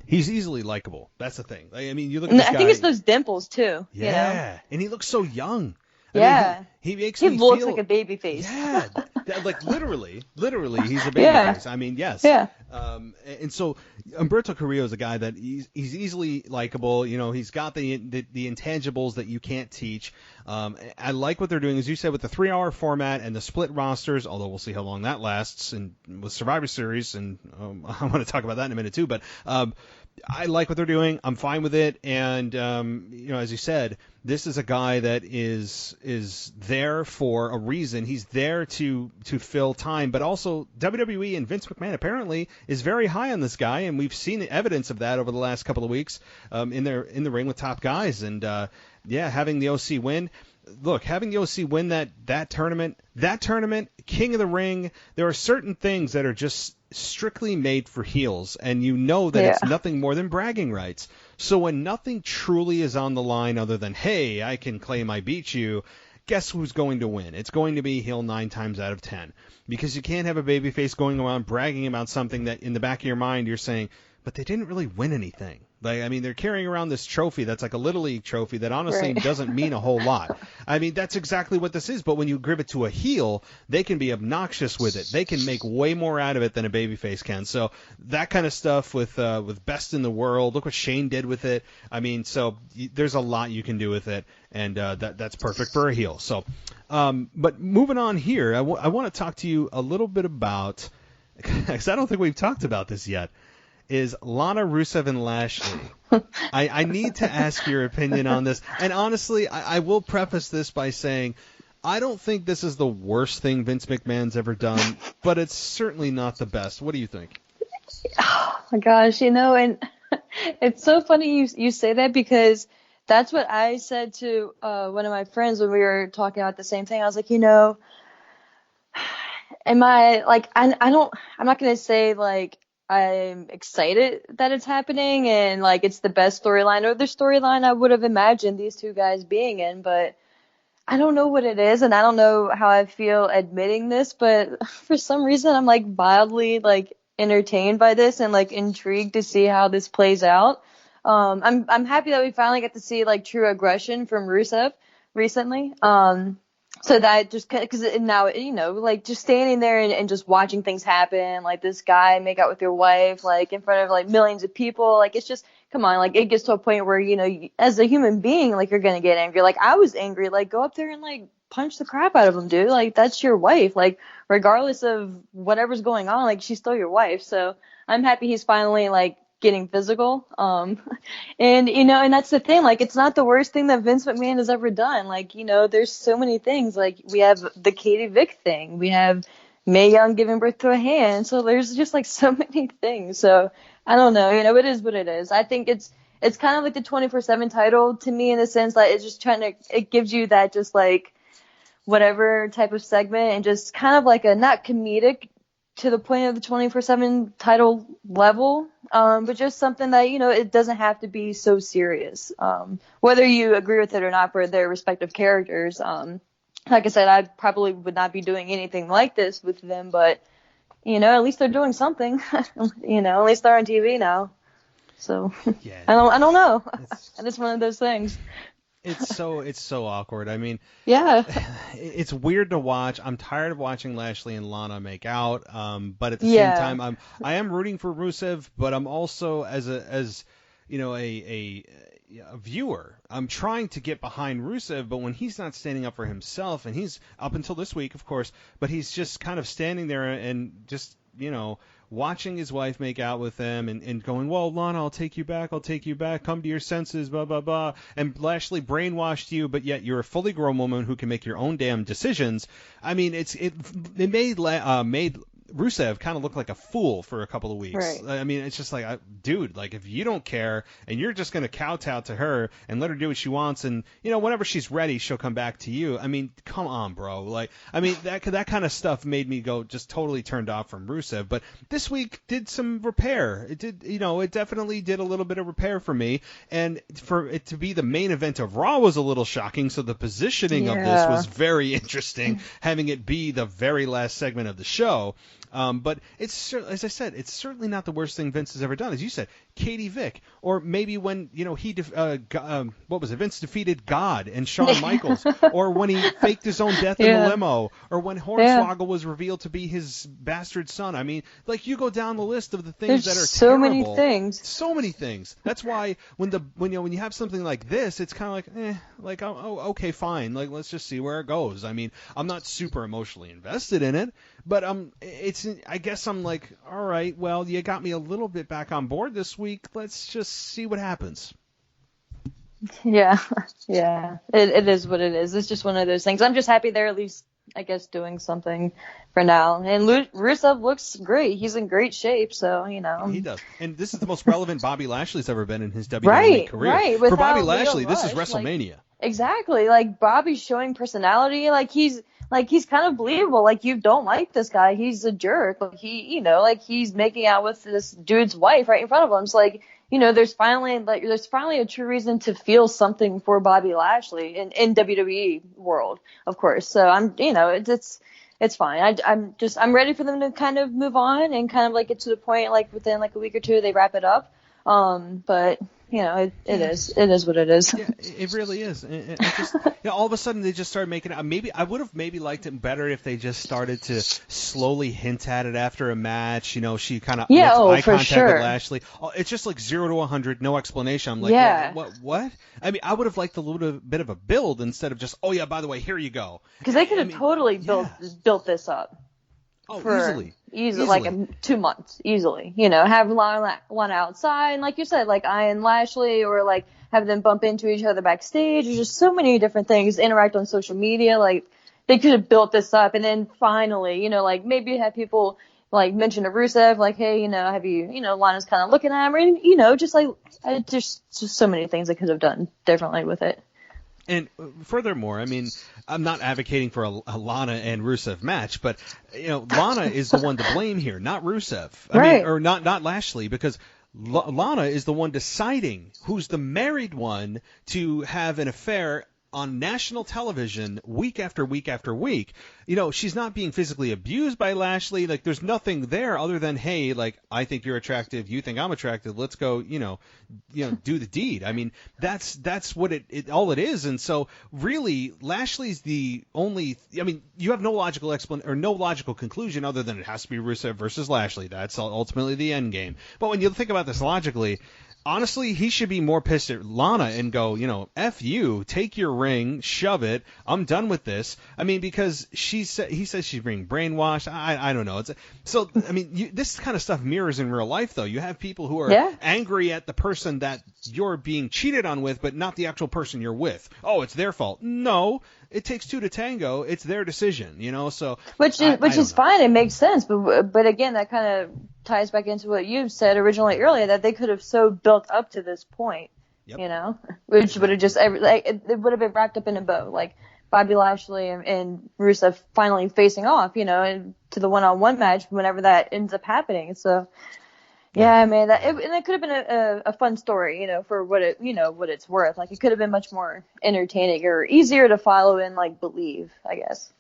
He's easily likable. That's the thing. I mean, you look at this guy. I think it's those dimples too. Yeah. And he looks so young. I mean, he makes me feel. He looks like a baby face. Yeah. Like literally, he's a baby face. I mean, yes. Yeah. And so Humberto Carrillo is a guy that he's easily likable. He's got the intangibles that you can't teach. I like what they're doing, as you said, with the 3-hour format and the split rosters, although we'll see how long that lasts, and with Survivor Series, and I want to talk about that in a minute too, but I like what they're doing. I'm fine with it. And, as you said, this is a guy that is there for a reason. He's there to fill time, but also WWE and Vince McMahon apparently is very high on this guy, and we've seen evidence of that over the last couple of weeks in the ring with top guys. And having the OC win. Look, having the OC win that tournament, King of the Ring, there are certain things that are just strictly made for heels, and that it's nothing more than bragging rights. So when nothing truly is on the line other than, hey, I can claim I beat you, guess who's going to win? It's going to be heel 9 times out of 10. Because you can't have a babyface going around bragging about something that in the back of your mind you're saying, but they didn't really win anything. They're carrying around this trophy that's like a Little League trophy that honestly doesn't mean a whole lot. I mean, that's exactly what this is. But when you give it to a heel, they can be obnoxious with it. They can make way more out of it than a babyface can. So that kind of stuff with Best in the World, look what Shane did with it. I mean, so there's a lot you can do with it, and that's perfect for a heel. So, but moving on here, I want to talk to you a little bit about, because I don't think we've talked about this yet, is Lana, Rusev, and Lashley. I need to ask your opinion on this. And honestly, I will preface this by saying I don't think this is the worst thing Vince McMahon's ever done, but it's certainly not the best. What do you think? Oh, my gosh, and it's so funny you say that, because that's what I said to one of my friends when we were talking about the same thing. I was like, am I like I'm not gonna say like I'm excited that it's happening and like it's the best storyline or the storyline I would have imagined these two guys being in, but I don't know what it is and I don't know how I feel admitting this, but for some reason I'm like wildly like entertained by this and like intrigued to see how this plays out. I'm happy that we finally get to see like true aggression from Rusev recently. So that just because now, like just standing there and just watching things happen, like this guy make out with your wife, like in front of like millions of people, like it's just, come on, like it gets to a point where, as a human being, like you're going to get angry. Like I was angry, like go up there and like punch the crap out of him, dude. Like that's your wife. Like regardless of whatever's going on, like she's still your wife. So I'm happy he's finally like getting physical. And that's the thing, like it's not the worst thing that Vince McMahon has ever done. Like, there's so many things. Like we have the Katie Vick thing, we have Mae Young giving birth to a hand, so there's just like so many things. So I don't know, it is what it is. I think it's kind of like the 24/7 title to me in the sense that it's just it gives you that just like whatever type of segment and just kind of like a not comedic to the point of the 24/7 title level, but just something that, it doesn't have to be so serious. Whether you agree with it or not for their respective characters. Like I said, I probably would not be doing anything like this with them, but, at least they're doing something. At least they're on TV now. So, yeah. I don't know. It's one of those things. It's so awkward. I mean, yeah, it's weird to watch. I'm tired of watching Lashley and Lana make out. But at the same time, I am rooting for Rusev, but I'm also as a viewer, I'm trying to get behind Rusev, but when he's not standing up for himself, and he's up until this week, of course, but he's just kind of standing there and just, watching his wife make out with them and going, well, Lana, I'll take you back, come to your senses, blah, blah, blah. And Lashley brainwashed you, but yet you're a fully grown woman who can make your own damn decisions. I mean, it made Rusev kind of looked like a fool for a couple of weeks. Right. I mean, it's just like, dude, like if you don't care and you're just going to kowtow to her and let her do what she wants and, whenever she's ready, she'll come back to you. I mean, come on, bro. Like, I mean, that kind of stuff made me go just totally turned off from Rusev. But this week did some repair. It did, it definitely did a little bit of repair for me. And for it to be the main event of Raw was a little shocking. So the positioning of this was very interesting, having it be the very last segment of the show. But it's, as I said, it's certainly not the worst thing Vince has ever done. As you said, Katie Vick, or maybe when, Vince defeated God and Shawn Michaels, or when he faked his own death in the limo, or when Hornswoggle was revealed to be his bastard son. I mean, like you go down the list of the things that are so terrible. So many things. That's why when you have something like this, it's kind of like, okay, fine. Like, let's just see where it goes. I mean, I'm not super emotionally invested in it, but I guess I'm like, all right, well, you got me a little bit back on board this week. Let's just see what happens. Yeah. It is what it is. It's just one of those things. I'm just happy they're at least, I guess, doing something for now. And Rusev looks great. He's in great shape, so, He does. And this is the most relevant Bobby Lashley's ever been in his WWE career. Right. For Bobby Lashley, this is WrestleMania. Exactly. Like, Bobby's showing personality. Like, he's kind of believable. Like, you don't like this guy. He's a jerk. Like, he's making out with this dude's wife right in front of him. It's like, there's finally a true reason to feel something for Bobby Lashley in WWE world, of course. So it's fine. I'm ready for them to kind of move on and kind of like get to the point, like within like a week or two, they wrap it up. But it is what it is. Yeah, it really is. And just, all of a sudden they just started making it. Maybe I would have liked it better if they just started to slowly hint at it after a match. She kind of makes eye contact with Lashley. It's just like 0 to 100, no explanation. I'm like, what? I mean, I would have liked a little bit of a build instead of just, oh yeah, by the way, here you go. Because they could have totally built this up. Oh, easily, like 2 months, easily. Have one outside, and like you said, like Ian Lashley, or like have them bump into each other backstage. There's just so many different things. Interact on social media, like they could have built this up, and then finally, like maybe have people like mention to Rusev, like, hey, have you, Lana's kind of looking at him, and just like there's just so many things they could have done differently with it. And furthermore, I mean, I'm not advocating for a Lana and Rusev match, but Lana is the one to blame here, not Rusev. I mean, or not Lashley, because Lana is the one deciding who's the married one to have an affair on national television week after week after week. She's not being physically abused by Lashley. Like, there's nothing there other than, hey, like, I think you're attractive, you think I'm attractive, let's go, do the deed. I mean, that's what all it is. And so really, Lashley's the only, you have no logical explanation or no logical conclusion other than it has to be Rusev versus Lashley. That's ultimately the end game. But when you think about this logically, honestly, he should be more pissed at Lana and go, F you, take your ring, shove it, I'm done with this. I mean, because he says she's being brainwashed. I don't know. This kind of stuff mirrors in real life, though. You have people who are angry at the person that you're being cheated on with, but not the actual person you're with. Oh, it's their fault. No, it takes two to tango. It's their decision, so. Which is fine. It makes sense. But again, that kind of ties back into what you said originally earlier, that they could have so built up to this point, which would have just, it would have been wrapped up in a bow, like Bobby Lashley and Rusev finally facing off, and to the one-on-one match whenever that ends up happening. So, yeah, man, it could have been a fun story, for what it's worth. Like, it could have been much more entertaining or easier to follow and believe, I guess.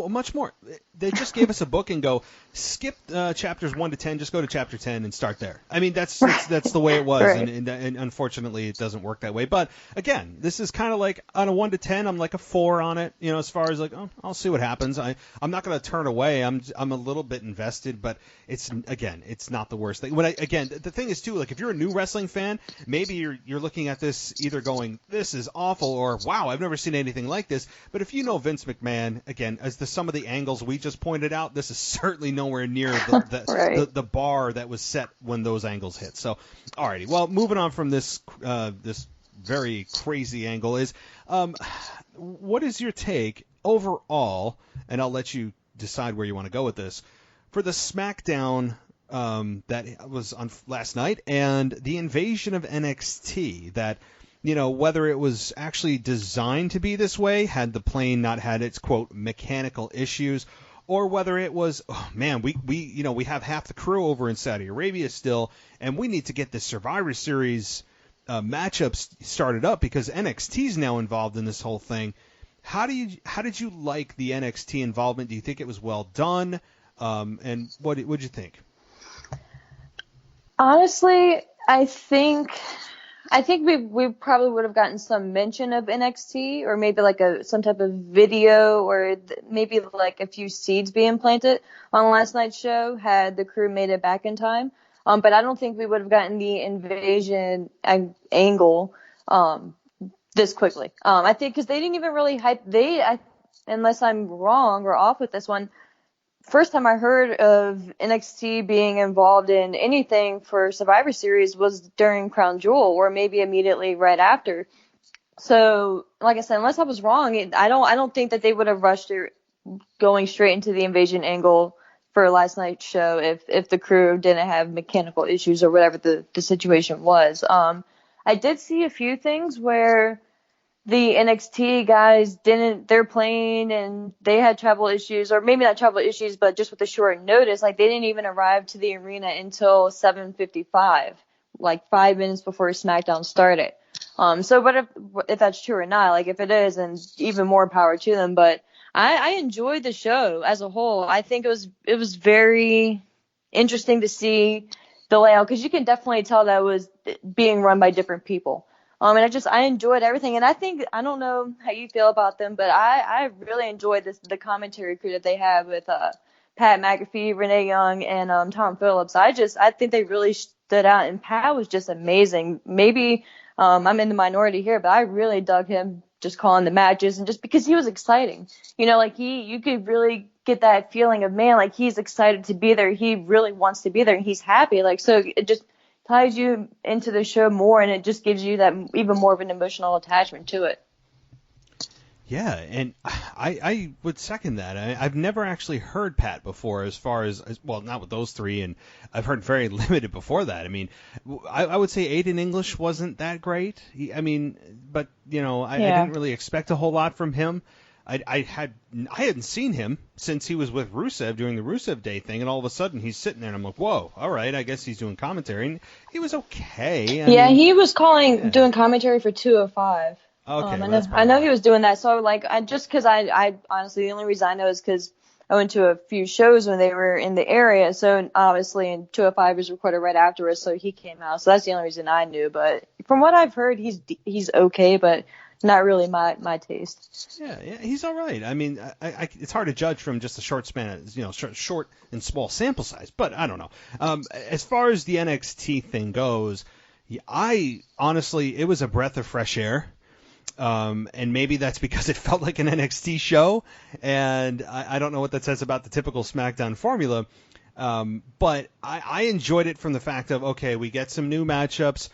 Much more. They just gave us a book and go, skip chapters 1 to 10, just go to chapter 10 and start there. I mean, that's the way it was, right. and unfortunately it doesn't work that way. But again, this is kind of like on a 1 to 10, I'm like a 4 on it. As far as I'll see what happens. I'm not going to turn away. I'm a little bit invested, but it's not the worst thing. The thing is too, like, if you're a new wrestling fan, maybe you're looking at this either going, this is awful, or wow, I've never seen anything like this. But if you know Vince McMahon, again, as some of the angles we just pointed out, this is certainly nowhere near right. the bar that was set when those angles hit. So, alrighty. Well, moving on from this very crazy angle is, what is your take overall? And I'll let you decide where you want to go with this for the Smackdown that was on last night and the invasion of NXT that. Whether it was actually designed to be this way, had the plane not had its, quote, mechanical issues, or whether it was, we have half the crew over in Saudi Arabia still, and we need to get the Survivor Series matchups started up because NXT's now involved in this whole thing. How did you like the NXT involvement? Do you think it was well done? And what did you think? Honestly, I think we probably would have gotten some mention of NXT or maybe some type of video or maybe a few seeds being planted on last night's show had the crew made it back in time. But I don't think we would have gotten the invasion angle this quickly. I think because they didn't even really hype. Unless I'm wrong or off with this one, first time I heard of NXT being involved in anything for Survivor Series was during Crown Jewel or maybe immediately right after. So, like I said, unless I was wrong, I don't think that they would have rushed going straight into the invasion angle for last night's show if the crew didn't have mechanical issues or whatever the situation was. I did see a few things where the NXT guys their plane and they had travel issues, or maybe not travel issues, but just with the short notice, they didn't even arrive to the arena until 7:55, 5 minutes before SmackDown started. So what if that's true or not? If it is, then even more power to them. But I enjoyed the show as a whole. I think it was very interesting to see the layout because you can definitely tell that it was being run by different people. And I enjoyed everything. And I don't know how you feel about them, but I really enjoyed the commentary crew that they have with Pat McAfee, Renee Young, and Tom Phillips. I think they really stood out, and Pat was just amazing. Maybe I'm in the minority here, but I really dug him just calling the matches and just because he was exciting. You could really get that feeling of, man, he's excited to be there. He really wants to be there, and he's happy. So it just ties you into the show more, and it just gives you that even more of an emotional attachment to it. Yeah, and I would second that. I've never actually heard Pat before, as far as well, not with those three, and I've heard very limited before that. I mean, I would say Aiden English wasn't that great. I mean, but I didn't really expect a whole lot from him. I hadn't seen him since he was with Rusev doing the Rusev Day thing, and all of a sudden he's sitting there, and I'm like, whoa, all right, I guess he's doing commentary, and he was okay. I mean, he was doing commentary for 205. Okay, I know he was doing that. So because I honestly, the only reason I know is because I went to a few shows when they were in the area. So obviously, and 205 was recorded right afterwards, so he came out. So that's the only reason I knew. But from what I've heard, he's okay, but not really my taste. Yeah, he's all right. I mean, it's hard to judge from just a short span, short and small sample size. But I don't know. As far as the NXT thing goes, I honestly, it was a breath of fresh air. And maybe that's because it felt like an NXT show, and I don't know what that says about the typical SmackDown formula, but I enjoyed it from the fact of, okay, we get some new matchups.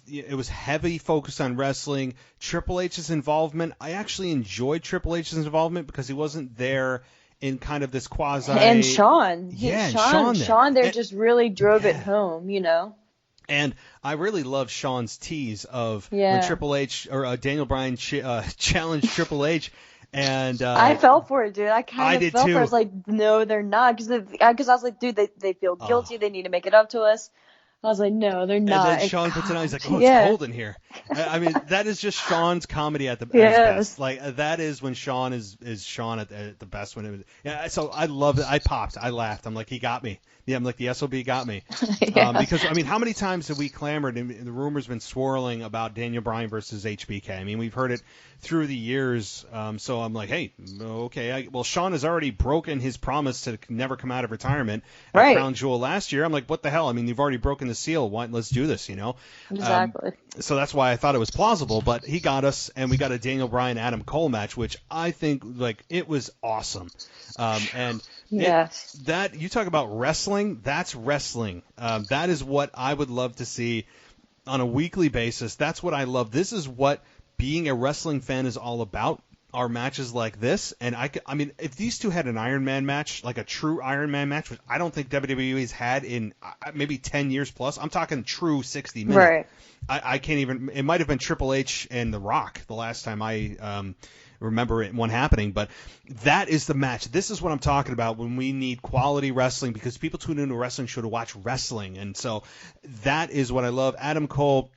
It was heavy focus on wrestling. Triple H's involvement, I actually enjoyed Triple H's involvement because he wasn't there in kind of this quasi... And Sean. Sean there just really drove it home, And I really love Sean's tease of when Triple H or Daniel Bryan challenged Triple H, and I fell for it, dude. I kind of fell too. for it. I was like, no, they're not, because I was like, dude, they feel guilty. They need to make it up to us. I was like, no, they're not. And then Sean puts it on. He's like, it's cold in here. I mean, that is just Sean's comedy at the best. Like, that is when Sean is Sean at the best. When it was, so I loved it. I popped. I laughed. I'm like, he got me. Yeah, I'm like, the SOB got me. Because, I mean, how many times have we clamored and the rumor's been swirling about Daniel Bryan versus HBK? I mean, we've heard it through the years. So I'm like, hey, okay. Well, Sean has already broken his promise to never come out of retirement at Crown Jewel last year. I'm like, what the hell? I mean, you've already broken the seal. Let's do this, Exactly. So that's why I thought it was plausible. But he got us, and we got a Daniel Bryan Adam Cole match, which I think it was awesome. And that you talk about wrestling, that's wrestling. That is what I would love to see on a weekly basis. That's what I love. This is what being a wrestling fan is all about. Are matches like this, and I mean, if these two had an Iron Man match, like a true Iron Man match, which I don't think WWE's had in maybe 10 years plus. I'm talking true 60 minutes. Right. I can't even. It might have been Triple H and The Rock the last time I remember one happening, but that is the match. This is what I'm talking about when we need quality wrestling, because people tune into a wrestling show to watch wrestling, and so that is what I love. Adam Cole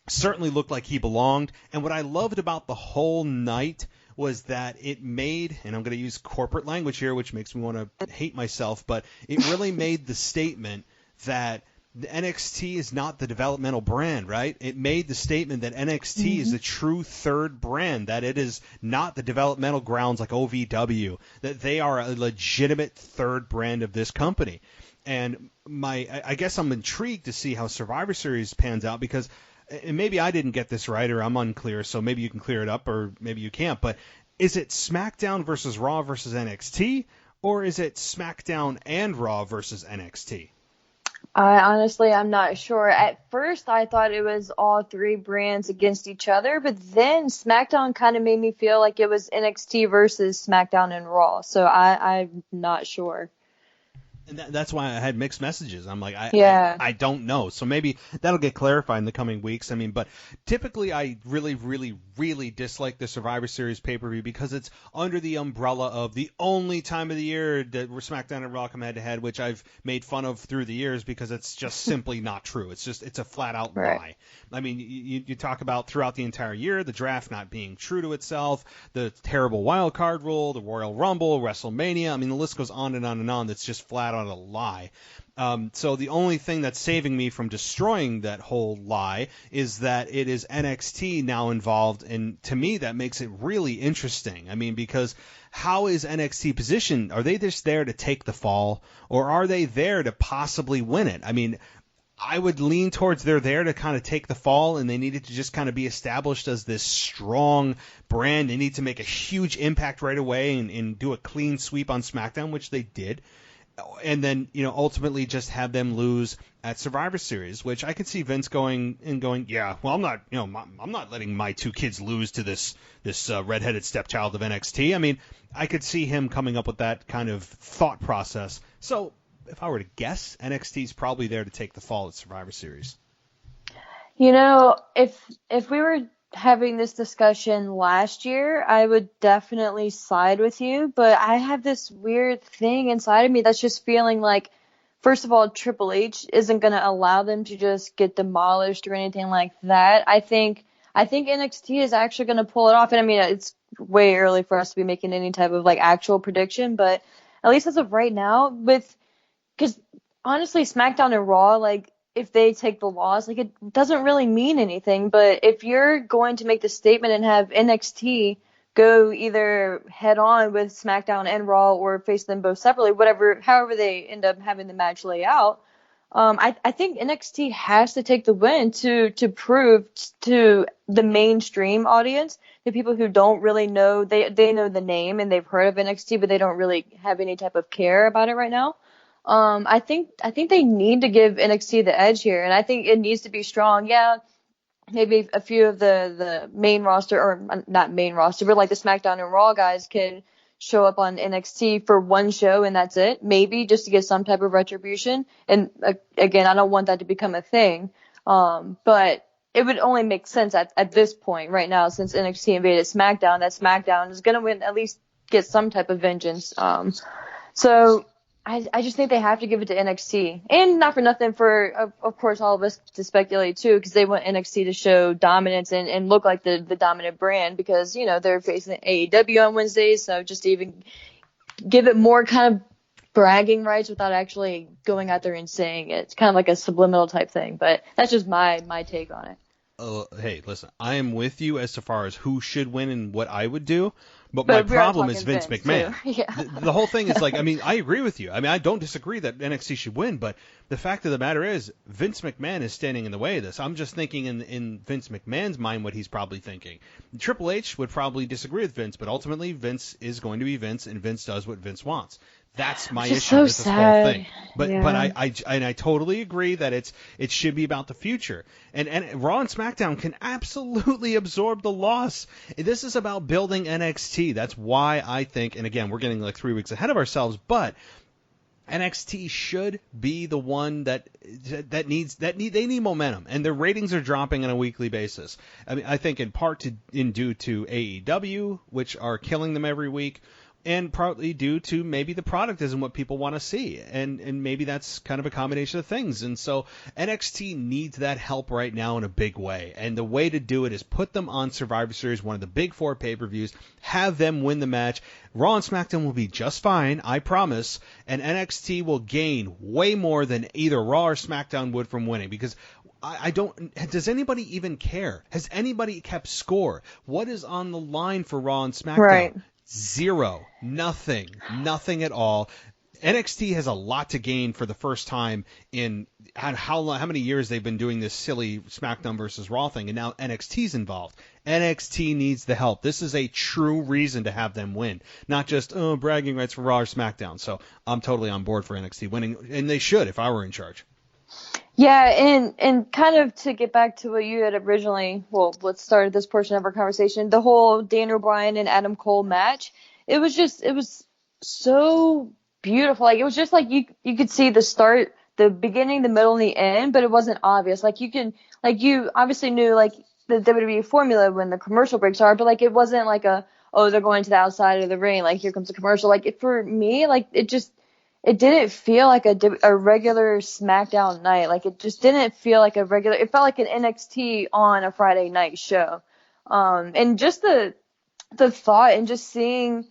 certainly looked like he belonged, and what I loved about the whole night was that it made, and I'm going to use corporate language here, which makes me want to hate myself, but it really made the statement that the NXT is not the developmental brand, right? It made the statement that NXT is a true third brand, that it is not the developmental grounds like OVW, that they are a legitimate third brand of this company. And I guess I'm intrigued to see how Survivor Series pans out, because and maybe I didn't get this right, or I'm unclear, so maybe you can clear it up, or maybe you can't, but is it SmackDown versus Raw versus NXT, or is it SmackDown and Raw versus NXT? I'm not sure. At first, I thought it was all three brands against each other, but then SmackDown kind of made me feel like it was NXT versus SmackDown and Raw, so I'm not sure. And that's why I had mixed messages. I'm like, I don't know. So maybe that'll get clarified in the coming weeks. I mean, but typically I really, really, really dislike the Survivor Series pay-per-view because it's under the umbrella of the only time of the year that SmackDown and Raw come head-to-head, which I've made fun of through the years because it's just simply not true. It's a flat-out lie. I mean, you talk about throughout the entire year, the draft not being true to itself, the terrible wild card rule, the Royal Rumble, WrestleMania. I mean, the list goes on and on and on. That's just flat out a lie. So the only thing that's saving me from destroying that whole lie is that it is NXT now involved, and to me that makes it really interesting. I mean, because how is NXT positioned? Are they just there to take the fall, or are they there to possibly win it? I mean, I would lean towards they're there to kind of take the fall, and they needed to just kind of be established as this strong brand. They need to make a huge impact right away and do a clean sweep on SmackDown, which they did. and then ultimately just have them lose at Survivor Series, which I could see Vince going, yeah, well, I'm not I'm not letting my two kids lose to this redheaded stepchild of NXT. I mean, I could see him coming up with that kind of thought process. So if I were to guess, NXT's probably there to take the fall at Survivor Series. If we were having this discussion last year, I would definitely side with you, but I have this weird thing inside of me that's just feeling like, first of all, Triple H isn't going to allow them to just get demolished or anything like that. I think NXT is actually going to pull it off. And I mean, it's way early for us to be making any type of like actual prediction, but at least as of right now, because honestly, SmackDown and Raw, like, if they take the loss, like, it doesn't really mean anything. But if you're going to make the statement and have NXT go either head on with SmackDown and Raw or face them both separately, however they end up having the match lay out, I think NXT has to take the win to prove to the mainstream audience, the people who don't really know, they know the name and they've heard of NXT, but they don't really have any type of care about it right now. I think they need to give NXT the edge here, and I think it needs to be strong. Yeah, maybe a few of the main roster, or not main roster, but like the SmackDown and Raw guys can show up on NXT for one show and that's it. Maybe just to get some type of retribution. And again, I don't want that to become a thing. But it would only make sense at this point right now, since NXT invaded SmackDown, that SmackDown is going to win, at least get some type of vengeance. So I just think they have to give it to NXT, and not for nothing for, of course, all of us to speculate too, because they want NXT to show dominance and look like the dominant brand, because, they're facing AEW on Wednesdays. So just to even give it more kind of bragging rights without actually going out there and saying it. It's kind of like a subliminal type thing, but that's just my take on it. Hey, listen, I am with you as far as who should win and what I would do. But my problem is Vince McMahon. Yeah. The whole thing is like, I mean, I agree with you. I mean, I don't disagree that NXT should win, but the fact of the matter is Vince McMahon is standing in the way of this. I'm just thinking in Vince McMahon's mind what he's probably thinking. Triple H would probably disagree with Vince, but ultimately Vince is going to be Vince, and Vince does what Vince wants. That's my issue with this whole thing. But yeah. but I totally agree that it should be about the future. And Raw and SmackDown can absolutely absorb the loss. This is about building NXT. That's why I think, and again, we're getting like 3 weeks ahead of ourselves, but NXT should be the one they need momentum, and their ratings are dropping on a weekly basis. I mean, I think in part due to AEW, which are killing them every week, and partly due to maybe the product isn't what people want to see, and maybe that's kind of a combination of things. And so NXT needs that help right now in a big way, and the way to do it is put them on Survivor Series, one of the big 4 pay-per-views, have them win the match. Raw and SmackDown will be just fine, I promise, and NXT will gain way more than either Raw or SmackDown would from winning, because does anybody even care? Has anybody kept score? What is on the line for Raw and SmackDown? Right. Zero. Nothing at all. NXT has a lot to gain for the first time in how many years they've been doing this silly SmackDown versus Raw thing, and now NXT's involved. NXT needs the help. This is a true reason to have them win, not just bragging rights for Raw or SmackDown. So I'm totally on board for NXT winning, and they should if I were in charge. Yeah, and kind of to get back to what you had originally, let's start this portion of our conversation, the whole Daniel Bryan and Adam Cole match, it was so beautiful. Like, it was just like you could see the start, the beginning, the middle, and the end, but it wasn't obvious. Like, you obviously knew, like, the WWE formula when the commercial breaks are, but, like, it wasn't like they're going to the outside of the ring, like, here comes the commercial. Like, for me, like, it didn't feel like a regular SmackDown night. Like, it just didn't feel like it felt like an NXT on a Friday night show. And just the thought and just seeing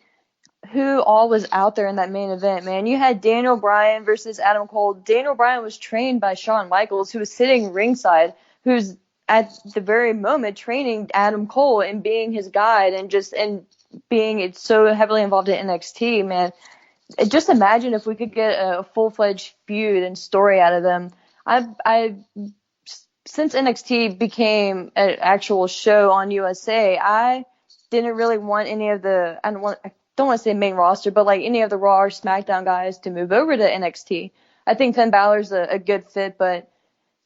who all was out there in that main event, man. You had Daniel Bryan versus Adam Cole. Daniel Bryan was trained by Shawn Michaels, who was sitting ringside, who's at the very moment training Adam Cole and being his guide and being so heavily involved in NXT, man. Just imagine if we could get a full-fledged feud and story out of them. Since NXT became an actual show on USA, I didn't really want any of the, don't want to say main roster, but like any of the Raw or SmackDown guys to move over to NXT. I think Finn Balor's a good fit, but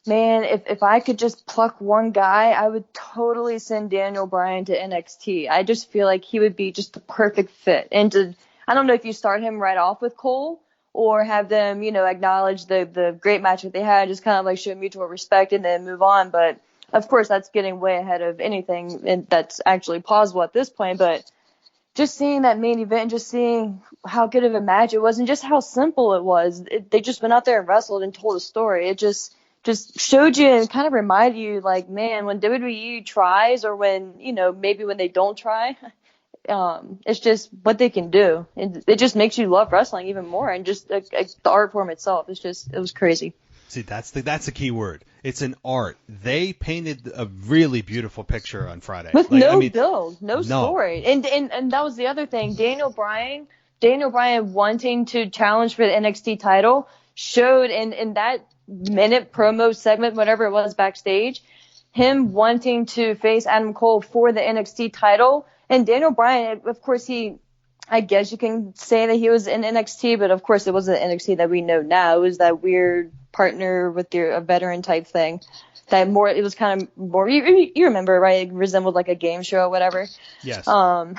man, if I could just pluck one guy, I would totally send Daniel Bryan to NXT. I just feel like he would be just the perfect fit. And I don't know if you start him right off with Cole or have them, acknowledge the great match that they had, just kind of like show mutual respect and then move on. But of course, that's getting way ahead of anything and that's actually plausible at this point. But just seeing that main event and just seeing how good of a match it was and just how simple it was. They just went out there and wrestled and told a story. It just showed you and kind of reminded you, like, man, when WWE tries or when, maybe when they don't try, it's just what they can do. It just makes you love wrestling even more. And just the art form itself, it was crazy. See, that's the key word. It's an art. They painted a really beautiful picture on Friday. With build, no story. And that was the other thing. Daniel Bryan wanting to challenge for the NXT title showed in that minute promo segment, whatever it was backstage, him wanting to face Adam Cole for the NXT title. And Daniel Bryan, of course, I guess you can say that he was in NXT, but of course it wasn't the NXT that we know now. It was that weird partner with a veteran type thing. It was kind of more, you remember, right? It resembled like a game show or whatever. Yes. So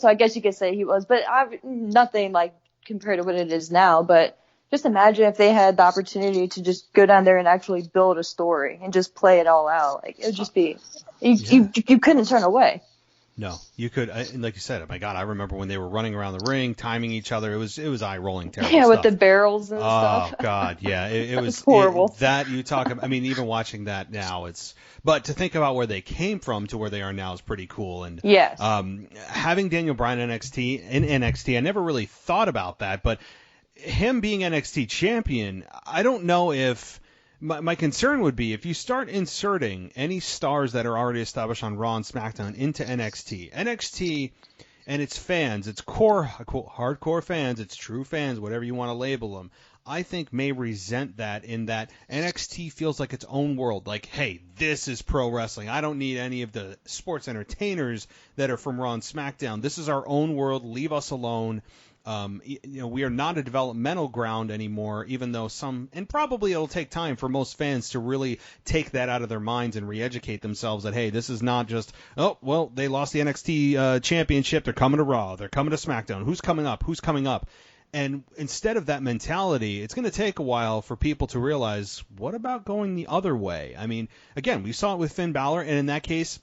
I guess you could say he was, but nothing like compared to what it is now. But just imagine if they had the opportunity to just go down there and actually build a story and just play it all out. Like, it would just be, you couldn't turn away. No, you could, like you said, oh my God, I remember when they were running around the ring, timing each other. It was eye-rolling, terrible stuff. With the barrels and stuff. Oh, God, yeah. It was horrible. You talk about, even watching that now, but to think about where they came from to where they are now is pretty cool. And yes. Having Daniel Bryan in NXT, I never really thought about that, but him being NXT champion, I don't know if my concern would be if you start inserting any stars that are already established on Raw and SmackDown into NXT and its fans, its core hardcore fans, its true fans, whatever you want to label them, I think may resent that in that NXT feels like its own world. Like, hey, this is pro wrestling. I don't need any of the sports entertainers that are from Raw and SmackDown. This is our own world. Leave us alone. We are not a developmental ground anymore, even though and probably it'll take time for most fans to really take that out of their minds and re-educate themselves that, hey, this is not just, oh, well, they lost the NXT championship. They're coming to Raw. They're coming to SmackDown. Who's coming up? And instead of that mentality, it's going to take a while for people to realize, what about going the other way? Again, we saw it with Finn Balor, and in that case,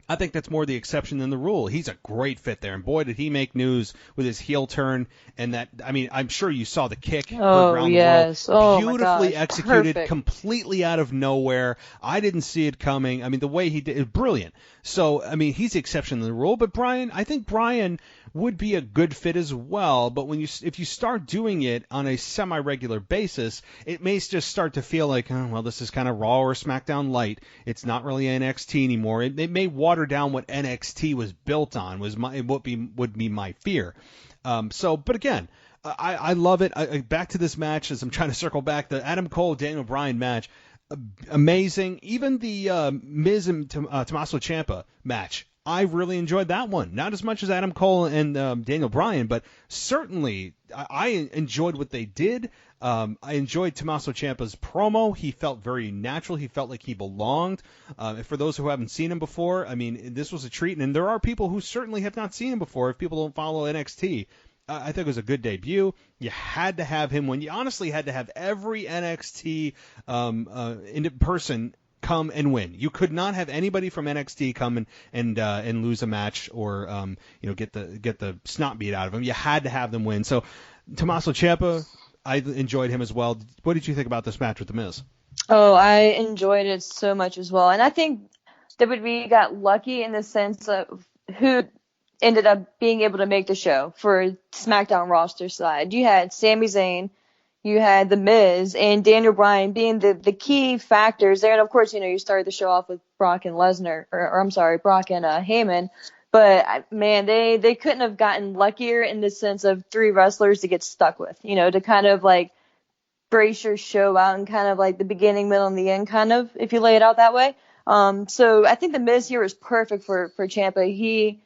I think that's more the exception than the rule. He's a great fit there, and boy, did he make news with his heel turn. And that, I'm sure you saw the kick around yes. the world. Beautifully executed, perfect. Completely out of nowhere. I didn't see it coming. The way he did it, brilliant. So, he's the exception to the rule. But I think Bryan would be a good fit as well. But if you start doing it on a semi-regular basis, it may just start to feel like, oh, well, this is kind of Raw or SmackDown light. It's not really NXT anymore. It may water down what NXT was built on. Would be my fear. But again, I love it. Back to this match as I'm trying to circle back, the Adam Cole Daniel Bryan match. Amazing. Even the Miz and Tommaso Ciampa match, I really enjoyed that one. Not as much as Adam Cole and Daniel Bryan, but certainly I enjoyed what they did. I enjoyed Tommaso Ciampa's promo. He felt very natural. He felt like he belonged. For those who haven't seen him before, this was a treat. And there are people who certainly have not seen him before if people don't follow NXT. I think it was a good debut. You had to have him win. You honestly had to have every NXT person come and win. You could not have anybody from NXT come and lose a match or get the snot beat out of them. You had to have them win. So Tommaso Ciampa, I enjoyed him as well. What did you think about this match with The Miz? Oh, I enjoyed it so much as well. And I think WWE got lucky in the sense of who ended up being able to make the show for SmackDown roster side. You had Sami Zayn, you had The Miz, and Daniel Bryan being the key factors there. And of course, you started the show off with Brock and Lesnar, Brock and Heyman. But man, they couldn't have gotten luckier in the sense of three wrestlers to get stuck with, to kind of like brace your show out and kind of like the beginning, middle, and the end, kind of, if you lay it out that way. So I think The Miz here was perfect for Ciampa.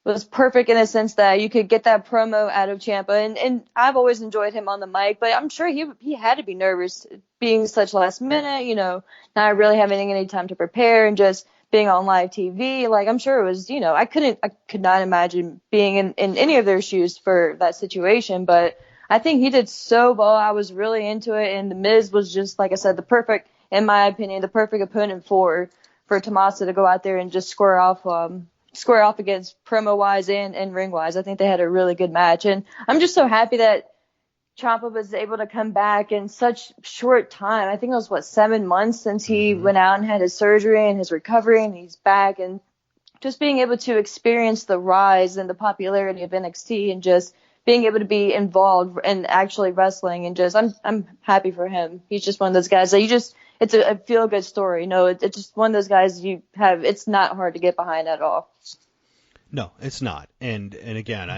was perfect in a sense that you could get that promo out of Ciampa, and I've always enjoyed him on the mic, but I'm sure he had to be nervous being such last minute, not really having any time to prepare and just being on live TV. Like, I'm sure it was, I could not imagine being in any of their shoes for that situation, but I think he did so well. I was really into it, and The Miz was just, like I said, in my opinion, the perfect opponent for Tommaso to go out there and just square off against promo-wise and ring-wise. I think they had a really good match. And I'm just so happy that Ciampa was able to come back in such short time. I think it was, 7 months since he went out and had his surgery and his recovery, and he's back. And just being able to experience the rise and the popularity of NXT and just being able to be involved in actually wrestling, and just I'm happy for him. He's just one of those guys that it's a feel-good story. It's just one of those guys it's not hard to get behind at all. No, it's not. And again,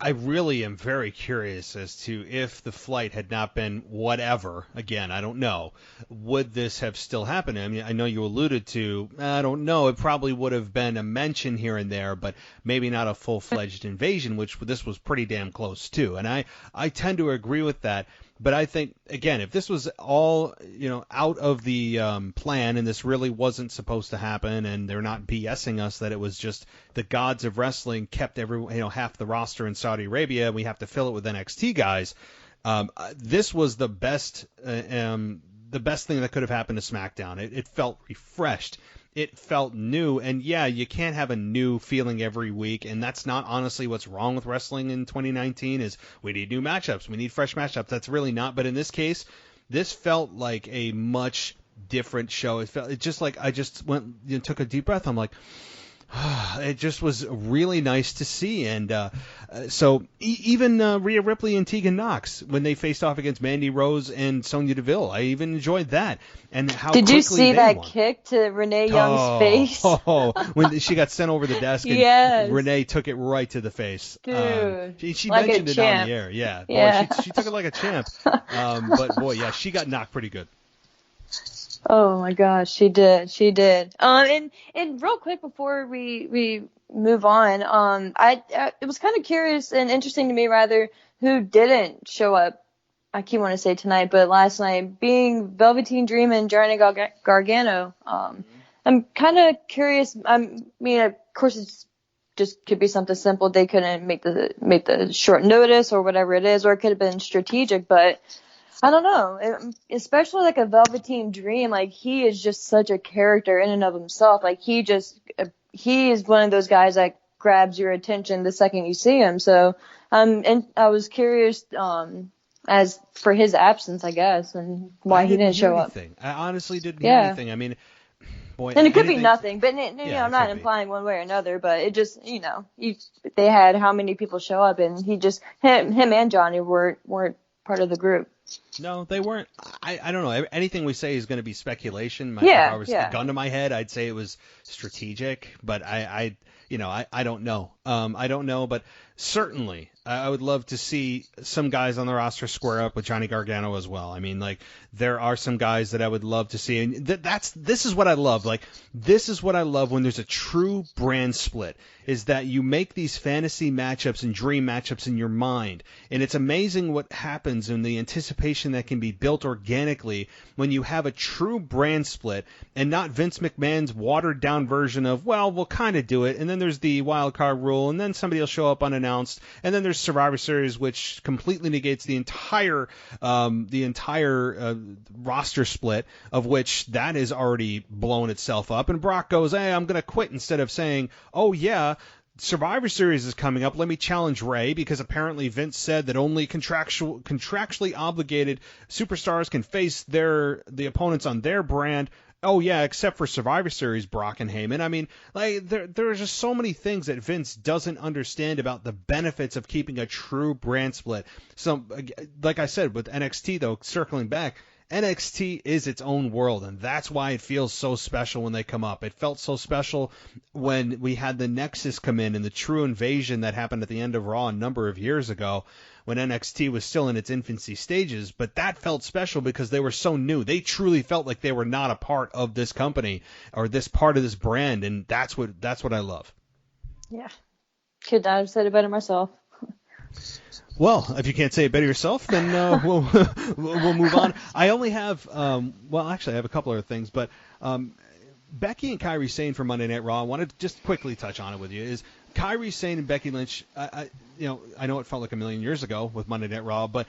I really am very curious as to if the flight had not been whatever, again, I don't know, would this have still happened? I mean, I know you alluded to, I don't know, it probably would have been a mention here and there, but maybe not a full-fledged invasion, which this was pretty damn close to. And I tend to agree with that. But I think, again, if this was all, out of the plan, and this really wasn't supposed to happen, and they're not BSing us that it was just the gods of wrestling kept half the roster in Saudi Arabia, and we have to fill it with NXT guys, this was the best thing that could have happened to SmackDown. It felt refreshed. It felt new, and yeah, you can't have a new feeling every week, and that's not honestly what's wrong with wrestling in 2019 is we need new matchups, we need fresh matchups. That's really not, but in this case, this felt like a much different show. It just like I just went, took a deep breath. I'm like, it just was really nice to see. And so even Rhea Ripley and Tegan Nox, when they faced off against Mandy Rose and Sonya Deville, I even enjoyed that. And how did you see that won. kick to Renee Young's face? When she got sent over the desk and yes. Renee took it right to the face. Dude, she like mentioned it champ. on the air. Yeah. Yeah. Boy, she took it like a champ. But boy, yeah, she got knocked pretty good. Oh my gosh, she did. And real quick before we move on, it was kind of curious and interesting to me rather who didn't show up. I keep wanting to say tonight, but last night, being Velveteen Dream and Johnny Gargano. I'm kind of curious. I mean, of course, it's just could be something simple. They couldn't make the short notice or whatever it is, or it could have been strategic, but. I don't know, especially like a Velveteen Dream, like he is just such a character in and of himself. Like he is one of those guys that grabs your attention the second you see him. So, and I was curious, as for his absence, I guess, and why he didn't show up. I honestly didn't hear anything. I mean, boy, and it could be nothing, but I'm not implying one way or another, but it just, they had how many people show up, and him and Johnny weren't part of the group. No, they weren't. I don't know. Anything we say is going to be speculation. If I was a gun to my head, I'd say it was strategic, but I don't know. I don't know, but certainly I would love to see some guys on the roster square up with Johnny Gargano as well. I mean, like, there are some guys that I would love to see, and this is what I love. Like, this is what I love when there's a true brand split, is that you make these fantasy matchups and dream matchups in your mind, and it's amazing what happens in the anticipation that can be built organically when you have a true brand split and not Vince McMahon's watered down version of, well, we'll kind of do it, and then there's the wild card rule, and then somebody will show up unannounced, and then there's Survivor Series, which completely negates the entire roster split, of which that has already blown itself up. And Brock goes, hey, I'm going to quit, instead of saying, oh yeah, Survivor Series is coming up. Let me challenge Ray, because apparently Vince said that only contractually obligated superstars can face the opponents on their brand. Oh yeah, except for Survivor Series, Brock and Heyman. I mean, like, there's just so many things that Vince doesn't understand about the benefits of keeping a true brand split. So, like I said, with NXT though, circling back, NXT is its own world, and that's why it feels so special when they come up. It felt so special when we had the Nexus come in and the true invasion that happened at the end of Raw a number of years ago, when NXT was still in its infancy stages, but that felt special because they were so new. They truly felt like they were not a part of this company or this part of this brand, and that's what I love. Yeah. Could not have said it better myself. Well, if you can't say it better yourself, then we'll move on. I only have, actually I have a couple other things, but Becky and Kairi Sane for Monday Night Raw, I wanted to just quickly touch on it with you, is Kairi Sane and Becky Lynch, I know it felt like a million years ago with Monday Night Raw, but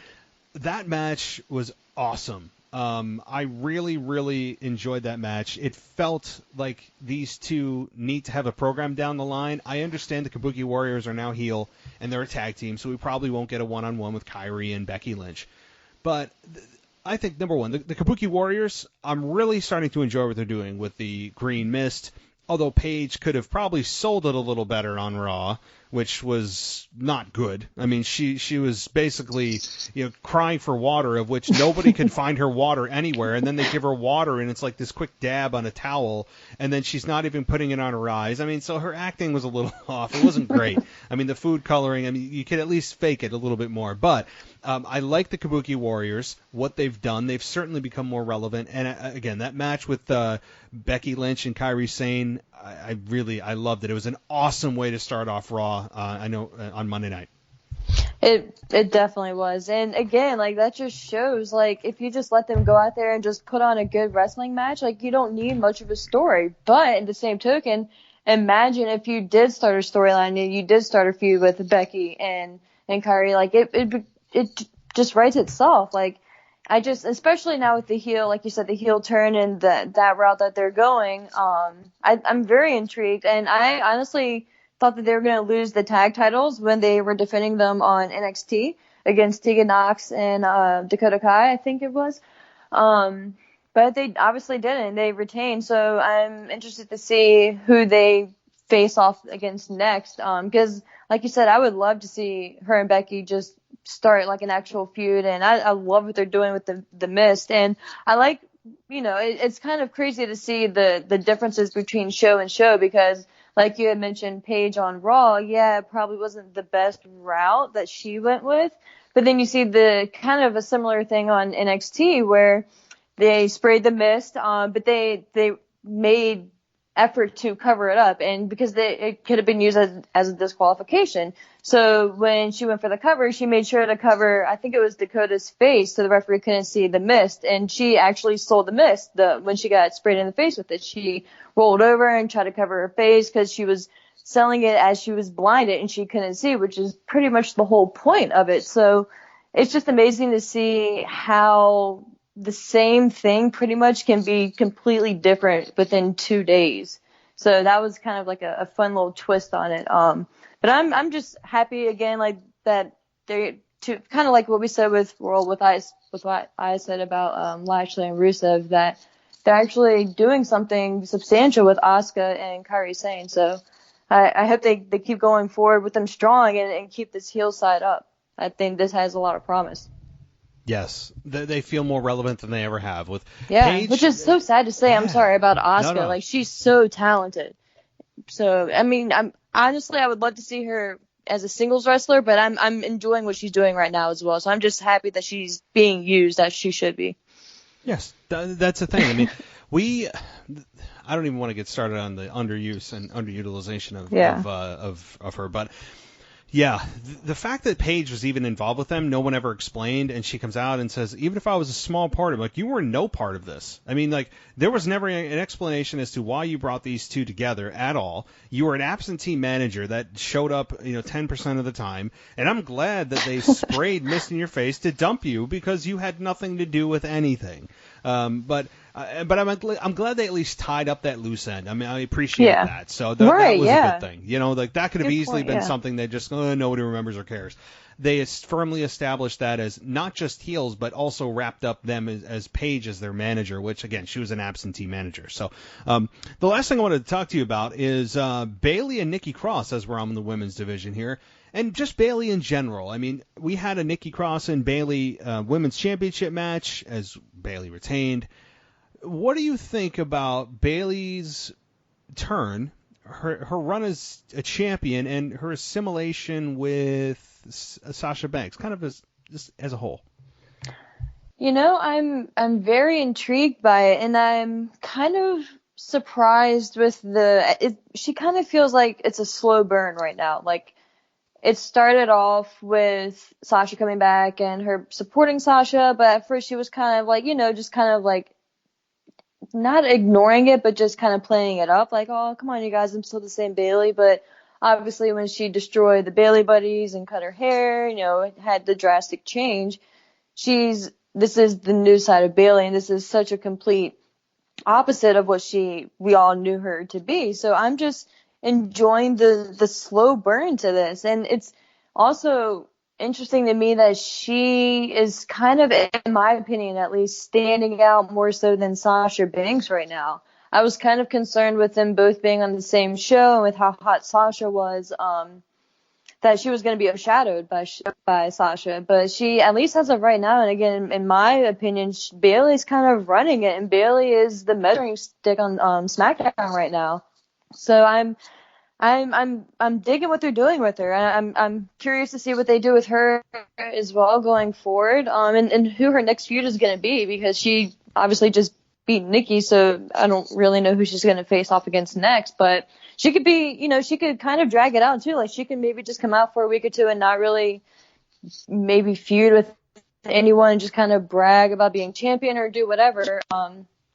that match was awesome. I really, really enjoyed that match. It felt like these two need to have a program down the line. I understand the Kabuki Warriors are now heel, and they're a tag team, so we probably won't get a one-on-one with Kairi and Becky Lynch. But I think, number one, the Kabuki Warriors, I'm really starting to enjoy what they're doing with the Green Mist, although Paige could have probably sold it a little better on Raw, which was not good. I mean, she was basically, crying for water, of which nobody could find her water anywhere, and then they give her water, and it's like this quick dab on a towel, and then she's not even putting it on her eyes. I mean, so her acting was a little off. It wasn't great. I mean, the food coloring, I mean, you could at least fake it a little bit more, but I like the Kabuki Warriors, what they've done. They've certainly become more relevant, and again, that match with Becky Lynch and Kairi Sane, I loved it. It was an awesome way to start off Raw, on Monday night. It definitely was. And again, like, that just shows, like, if you just let them go out there and just put on a good wrestling match, like, you don't need much of a story. But in the same token, imagine if you did start a storyline and you did start a feud with Becky and Kairi, like, it just writes itself. Like, especially now with the heel, like you said, the heel turn and that route that they're going, I'm very intrigued. And I honestly thought that they were going to lose the tag titles when they were defending them on NXT against Tegan Nox and Dakota Kai, I think it was. But they obviously didn't. They retained. So I'm interested to see who they face off against next. Because, like you said, I would love to see her and Becky just start like an actual feud. And I love what they're doing with the Mist. And I like, it's kind of crazy to see the differences between show and show, because like you had mentioned, Paige on Raw, it probably wasn't the best route that she went with. But then you see the kind of a similar thing on NXT where they sprayed the mist, but they made effort to cover it up, and because it could have been used as a disqualification. So when she went for the cover, she made sure to cover, I think it was Dakota's face, so the referee couldn't see the mist, and she actually sold the mist. When she got sprayed in the face with it, she rolled over and tried to cover her face because she was selling it as she was blinded and she couldn't see, which is pretty much the whole point of it. So it's just amazing to see how the same thing pretty much can be completely different within 2 days. So that was kind of like a fun little twist on it. But I'm just happy again, like that they're kind of like what we said with what I said about Lashley and Rusev, that they're actually doing something substantial with Asuka and Kairi Sane. So I hope they keep going forward with them strong and keep this heel side up. I think this has a lot of promise. Yes, they feel more relevant than they ever have. With Paige, which is so sad to say. I'm sorry about Asuka. No. Like, she's so talented. So, I mean, I would love to see her as a singles wrestler, but I'm enjoying what she's doing right now as well. So I'm just happy that she's being used as she should be. Yes, that's the thing. I mean, I don't even want to get started on the underuse and underutilization of her, but yeah, the fact that Paige was even involved with them, no one ever explained, and she comes out and says, even if I was a small part of it, like, you were no part of this. I mean, like, there was never an explanation as to why you brought these two together at all. You were an absentee manager that showed up, 10% of the time, and I'm glad that they sprayed mist in your face to dump you because you had nothing to do with anything. But I'm glad they at least tied up that loose end. I mean, I appreciate that. So that was a good thing. Like, that could have easily been something that just nobody remembers or cares. They firmly established that as not just heels, but also wrapped up them as Paige as their manager, which, again, she was an absentee manager. So the last thing I wanted to talk to you about is Bayley and Nikki Cross, as we're on the women's division here. And just Bayley in general. I mean, we had a Nikki Cross and Bayley women's championship match as Bayley retained. What do you think about Bayley's turn, her run as a champion, and her assimilation with Sasha Banks, kind of just as a whole? I'm very intrigued by it, and I'm kind of surprised with she kind of feels like it's a slow burn right now. Like, it started off with Sasha coming back and her supporting Sasha, but at first she was kind of like, just kind of like not ignoring it, but just kind of playing it up like, oh, come on, you guys, I'm still the same Bayley. But obviously when she destroyed the Bayley buddies and cut her hair, it had the drastic change. This is the new side of Bayley, and this is such a complete opposite of what we all knew her to be. So I'm just enjoying the slow burn to this. And it's also interesting to me that she is kind of, in my opinion at least, standing out more so than Sasha Banks right now. I was kind of concerned with them both being on the same show and with how hot Sasha was, that she was going to be overshadowed by Sasha. But she, at least as of right now, and again, in my opinion, Bayley's kind of running it, and Bayley is the measuring stick on Smackdown right now. So I'm digging what they're doing with her. I'm curious to see what they do with her as well going forward, and who her next feud is going to be, because she obviously just beat Nikki, so I don't really know who she's going to face off against next. But she could be, she could kind of drag it out too. Like, she could maybe just come out for a week or two and not really maybe feud with anyone and just kind of brag about being champion or do whatever.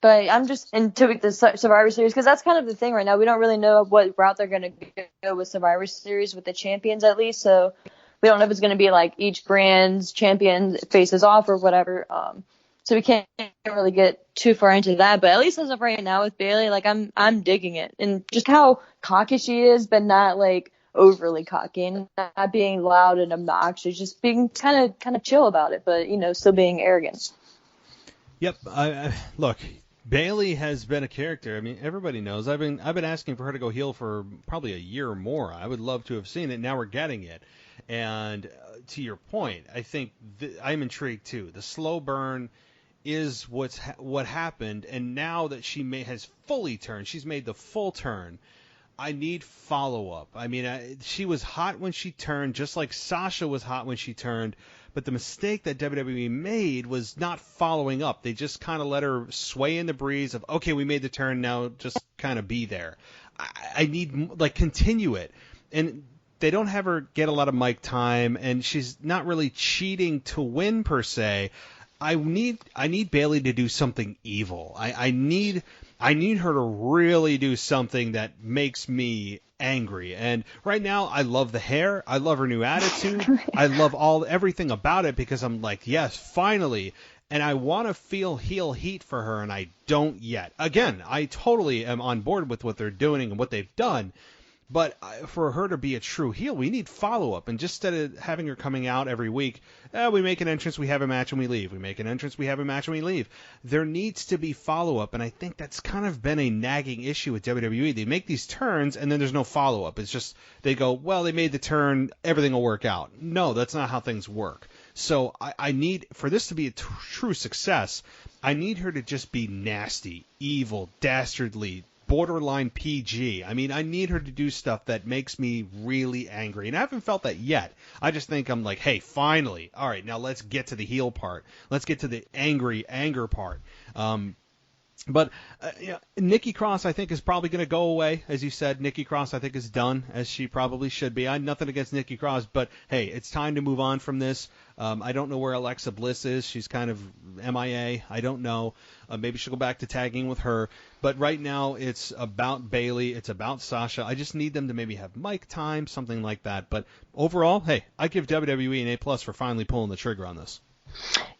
But I'm just into the Survivor Series, because that's kind of the thing right now. We don't really know what route they're going to go with Survivor Series with the champions, at least. So we don't know if it's going to be like each brand's champion faces off or whatever. So we can't really get too far into that. But at least as of right now with Bayley, like, I'm digging it, and just how cocky she is, but not like overly cocky, and not being loud and obnoxious, just being kind of chill about it, but still being arrogant. Yep. Look, Bayley has been a character. I mean, everybody knows. I've been asking for her to go heel for probably a year or more. I would love to have seen it. Now we're getting it. And to your point, I think I'm intrigued too. The slow burn is what happened, and now that she has fully turned, she's made the full turn. I need follow-up. I mean, she was hot when she turned, just like Sasha was hot when she turned, but the mistake that WWE made was not following up. They just kind of let her sway in the breeze of, okay, we made the turn, now just kind of be there. I need, continue it. And they don't have her get a lot of mic time, and she's not really cheating to win per se. I need Bayley to do something evil. I need her to really do something that makes me angry. And right now, I love the hair. I love her new attitude. I love everything about it, because I'm like, yes, finally. And I want to feel heel heat for her, and I don't yet. Again, I totally am on board with what they're doing and what they've done. But for her to be a true heel, we need follow-up. And just instead of having her coming out every week, we make an entrance, we have a match, and we leave. We make an entrance, we have a match, and we leave. There needs to be follow-up, and I think that's kind of been a nagging issue with WWE. They make these turns, and then there's no follow-up. It's just they go, well, they made the turn, everything will work out. No, that's not how things work. So I need, for this to be a true success, I need her to just be nasty, evil, dastardly, borderline PG. I mean, I need her to do stuff that makes me really angry. And I haven't felt that yet. I just think I'm like, hey, finally. All right, now let's get to the heel part. Let's get to the anger part. But Nikki Cross, I think, is probably going to go away. As you said, Nikki Cross, I think, is done, as she probably should be. I have nothing against Nikki Cross, but, hey, it's time to move on from this. I don't know where Alexa Bliss is. She's kind of MIA. I don't know. Maybe she'll go back to tagging with her. But right now, it's about Bayley. It's about Sasha. I just need them to maybe have mic time, something like that. But overall, hey, I give WWE an A+ for finally pulling the trigger on this.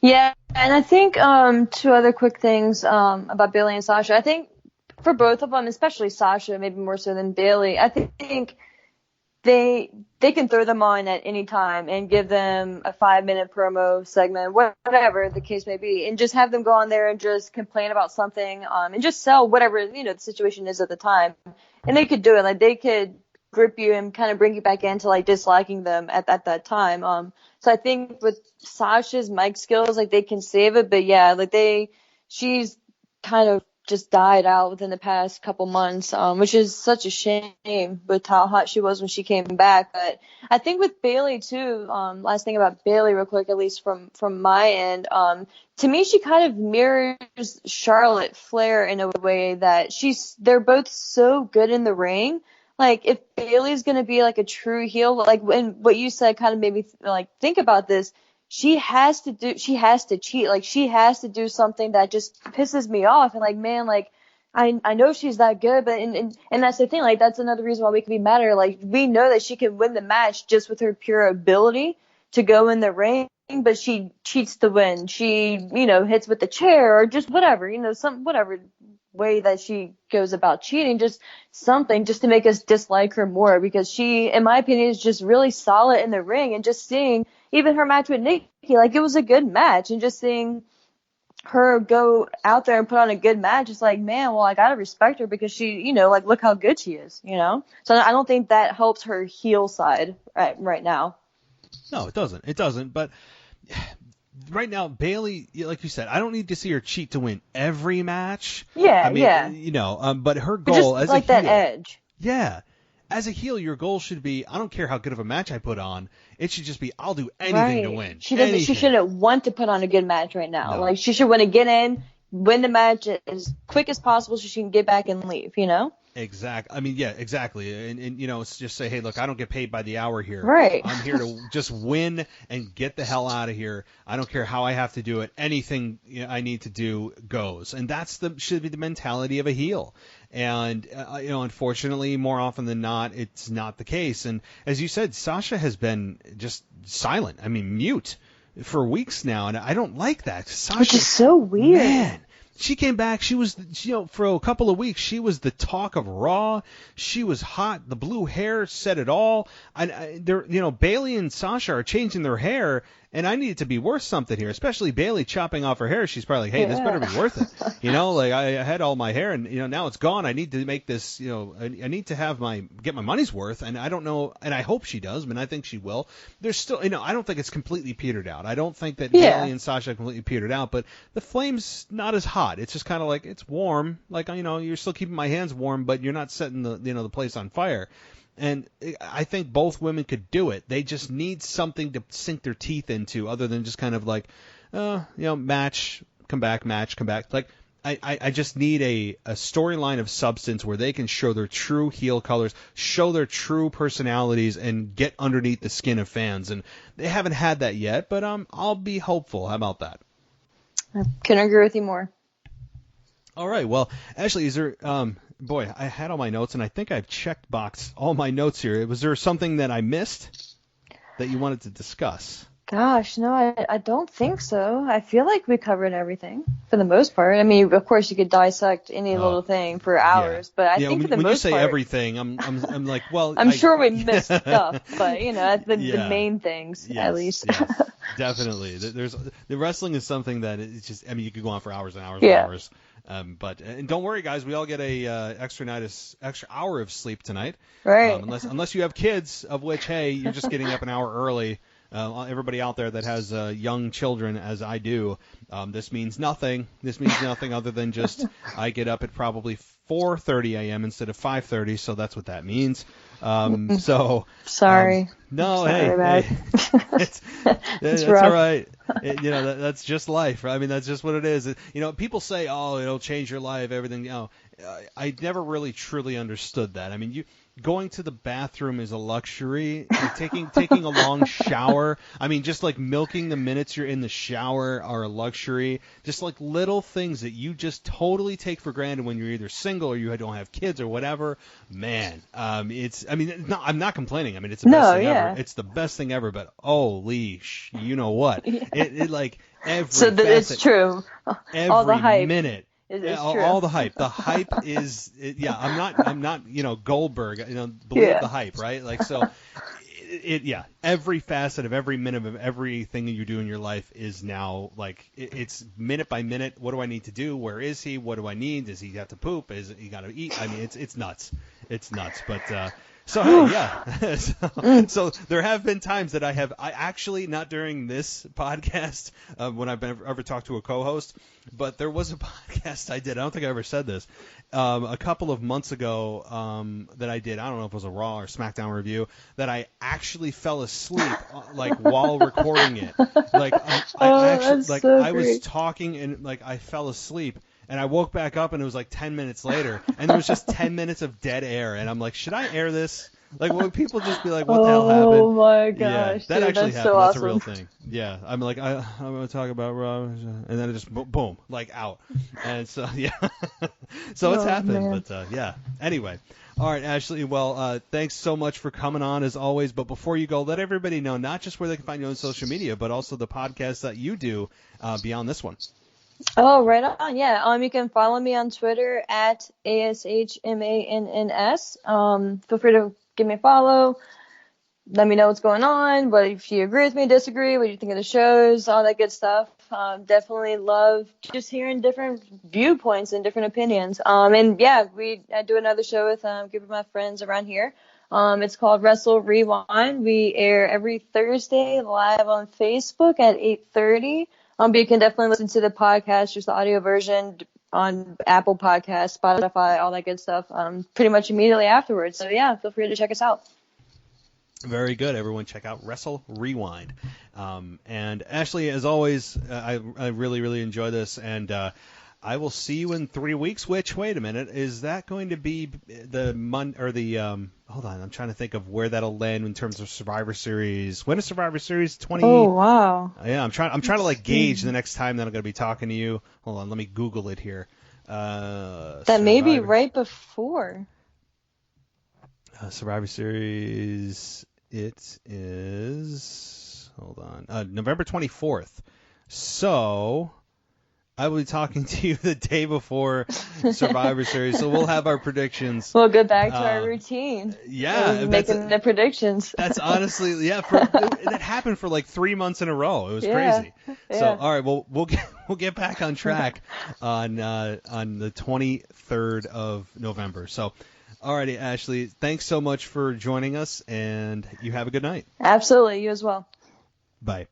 Yeah, and I think two other quick things about Bayley and Sasha. I think for both of them, especially Sasha, maybe more so than Bayley, I think they can throw them on at any time and give them a 5-minute promo segment, whatever the case may be, and just have them go on there and just complain about something and just sell whatever the situation is at the time. And they could do it. Like, they could grip you and kind of bring you back into like disliking them at that time. So I think with Sasha's mic skills, like, they can save it, but yeah, like she's kind of just died out within the past couple months, which is such a shame with how hot she was when she came back. But I think with Bayley too, last thing about Bayley real quick, at least from my end, to me, she kind of mirrors Charlotte Flair in a way that they're both so good in the ring, like if Bailey's gonna be like a true heel, like when what you said kind of made me like think about this. She has to cheat. Like she has to do something that just pisses me off. And like, man, like I know she's that good, but and that's the thing. Like that's another reason why we can be mad at her. Like we know that she can win the match just with her pure ability to go in the ring, but she cheats to win. She, hits with the chair or just whatever, whatever way that she goes about cheating, just something just to make us dislike her more, because she, in my opinion, is just really solid in the ring. And just seeing even her match with Nikki, like it was a good match, and just seeing her go out there and put on a good match, it's like, man, well, I gotta respect her because she, like look how good she is, So I don't think that helps her heel side right now. No, it doesn't. It doesn't. But right now, Bailey, like you said, I don't need to see her cheat to win every match. Yeah, I mean, yeah. But her goal just as like a heel, that edge. Yeah. As a heel, your goal should be, I don't care how good of a match I put on. It should just be, I'll do anything to win. She shouldn't want to put on a good match right now. No. Like she should want to get in, win the match as quick as possible so she can get back and leave, Exactly. I mean, yeah, exactly. And it's just say, hey, look, I don't get paid by the hour here. Right. I'm here to just win and get the hell out of here. I don't care how I have to do it. Anything I need to do goes. And that's should be the mentality of a heel. And, unfortunately, more often than not, it's not the case. And as you said, Sasha has been just silent. I mean, mute for weeks now. And I don't like that. Sasha, which is so weird. Man. She came back. She was, for a couple of weeks, she was the talk of Raw. She was hot. The blue hair said it all. Bailey and Sasha are changing their hair, and I need it to be worth something here. Especially Bailey chopping off her hair. She's probably like, hey, this better be worth it. Like I had all my hair, and now it's gone. I need to make this. I need to have get my money's worth, and I don't know, and I hope she does. I mean, I think she will. There's still, I don't think it's completely petered out. I don't think that Bailey and Sasha completely petered out, but the flame's not as hot. It's just kind of like it's warm, like you're still keeping my hands warm, but you're not setting the place on fire. And I think both women could do it. They just need something to sink their teeth into, other than just kind of like, match, come back, match, come back. Like I just need a storyline of substance where they can show their true heel colors, show their true personalities, and get underneath the skin of fans. And they haven't had that yet, but I'll be hopeful. How about that? I couldn't agree with you more. All right. Well, Ashley, is there? Boy, I had all my notes, and I think I've checked boxed all my notes here. Was there something that I missed that you wanted to discuss? Gosh, no, I don't think so. I feel like we covered everything for the most part. I mean, of course, you could dissect any little thing for hours, but I think for the most part. When you say everything, I'm like, well, I'm sure we missed stuff, but the main things at least. Yes, definitely. The wrestling is something that it's just. I mean, you could go on for hours and hours and hours. But don't worry, guys. We all get a extra hour of sleep tonight. Right. Unless you have kids, of which, hey, you're just getting up an hour early. Everybody out there that has young children, as I do, this means nothing. This means nothing other than just I get up at probably 4:30 a.m. instead of 5:30, so that's what that means. So sorry. No, sorry, hey, that's rough. all right. That's just life. I mean, that's just what it is. People say, "Oh, it'll change your life, everything." I never really truly understood that. I mean, going to the bathroom is a luxury. Taking a long shower. I mean, just like milking the minutes you're in the shower are a luxury. Just like little things that you just totally take for granted when you're either single or you don't have kids or whatever. Man, I'm not complaining. I mean, it's the best thing ever. It's the best thing ever. But holy you know what? Yeah. It like every so facet, it's true. Every all the hype. minute. It's all, true. all the hype. The hype is, I'm not, Goldberg. Believe the hype, right? Like so. Every facet of every minute of everything that you do in your life is now like it's minute by minute. What do I need to do? Where is he? What do I need? Does he have to poop? Is he got to eat? I mean, it's nuts. It's nuts. But so hey, yeah. So there have been times that I actually, not during this podcast when I've ever talked to a co-host, but there was a podcast I did. I don't think I ever said this. A couple of months ago that I did. I don't know if it was a Raw or Smackdown review that I actually fell asleep like while recording it. Like I was talking and like I fell asleep. And I woke back up and it was like 10 minutes later, and there was just 10 minutes of dead air. And I'm like, should I air this? Like, would people just be like, what the hell happened? Oh my gosh, yeah, that dude, actually that's happened. so That's awesome. a real thing. Yeah, I'm like, I'm going to talk about Raw, and then it just boom, like out. And so, yeah. So it's happened, man. but yeah. Anyway. All right, Ashley. Well, thanks so much for coming on as always. But before you go, let everybody know not just where they can find you on social media, but also the podcast that you do beyond this one. Oh, right on. Yeah. You can follow me on Twitter at ASHMANNS. Feel free to give me a follow. Let me know what's going on. What if you agree with me, disagree, what do you think of the shows, all that good stuff. Definitely love just hearing different viewpoints and different opinions. And yeah, I do another show with a group of my friends around here. It's called Wrestle Rewind. We air every Thursday live on Facebook at 8:30. But you can definitely listen to the podcast, just the audio version, on Apple Podcasts, Spotify, all that good stuff, pretty much immediately afterwards. So yeah, feel free to check us out. Very good. Everyone check out Wrestle Rewind. And Ashley, as always, I really, really enjoy this. And I will see you in 3 weeks, which, wait a minute, is that going to be the hold on, I'm trying to think of where that'll land in terms of Survivor Series. When is Survivor Series? 20? Oh, wow. Yeah, I'm trying to like gauge the next time that I'm going to be talking to you. Hold on, let me Google it here. That may be right before. Survivor Series, it is, hold on, November 24th. So I will be talking to you the day before Survivor Series, so we'll have our predictions. We'll go back to our routine. Yeah. Making the predictions. That's honestly, yeah, that happened for like 3 months in a row. It was crazy. Yeah. So, all right, well, we'll get back on track on the 23rd of November. So, alrighty, Ashley, thanks so much for joining us, and you have a good night. Absolutely. You as well. Bye.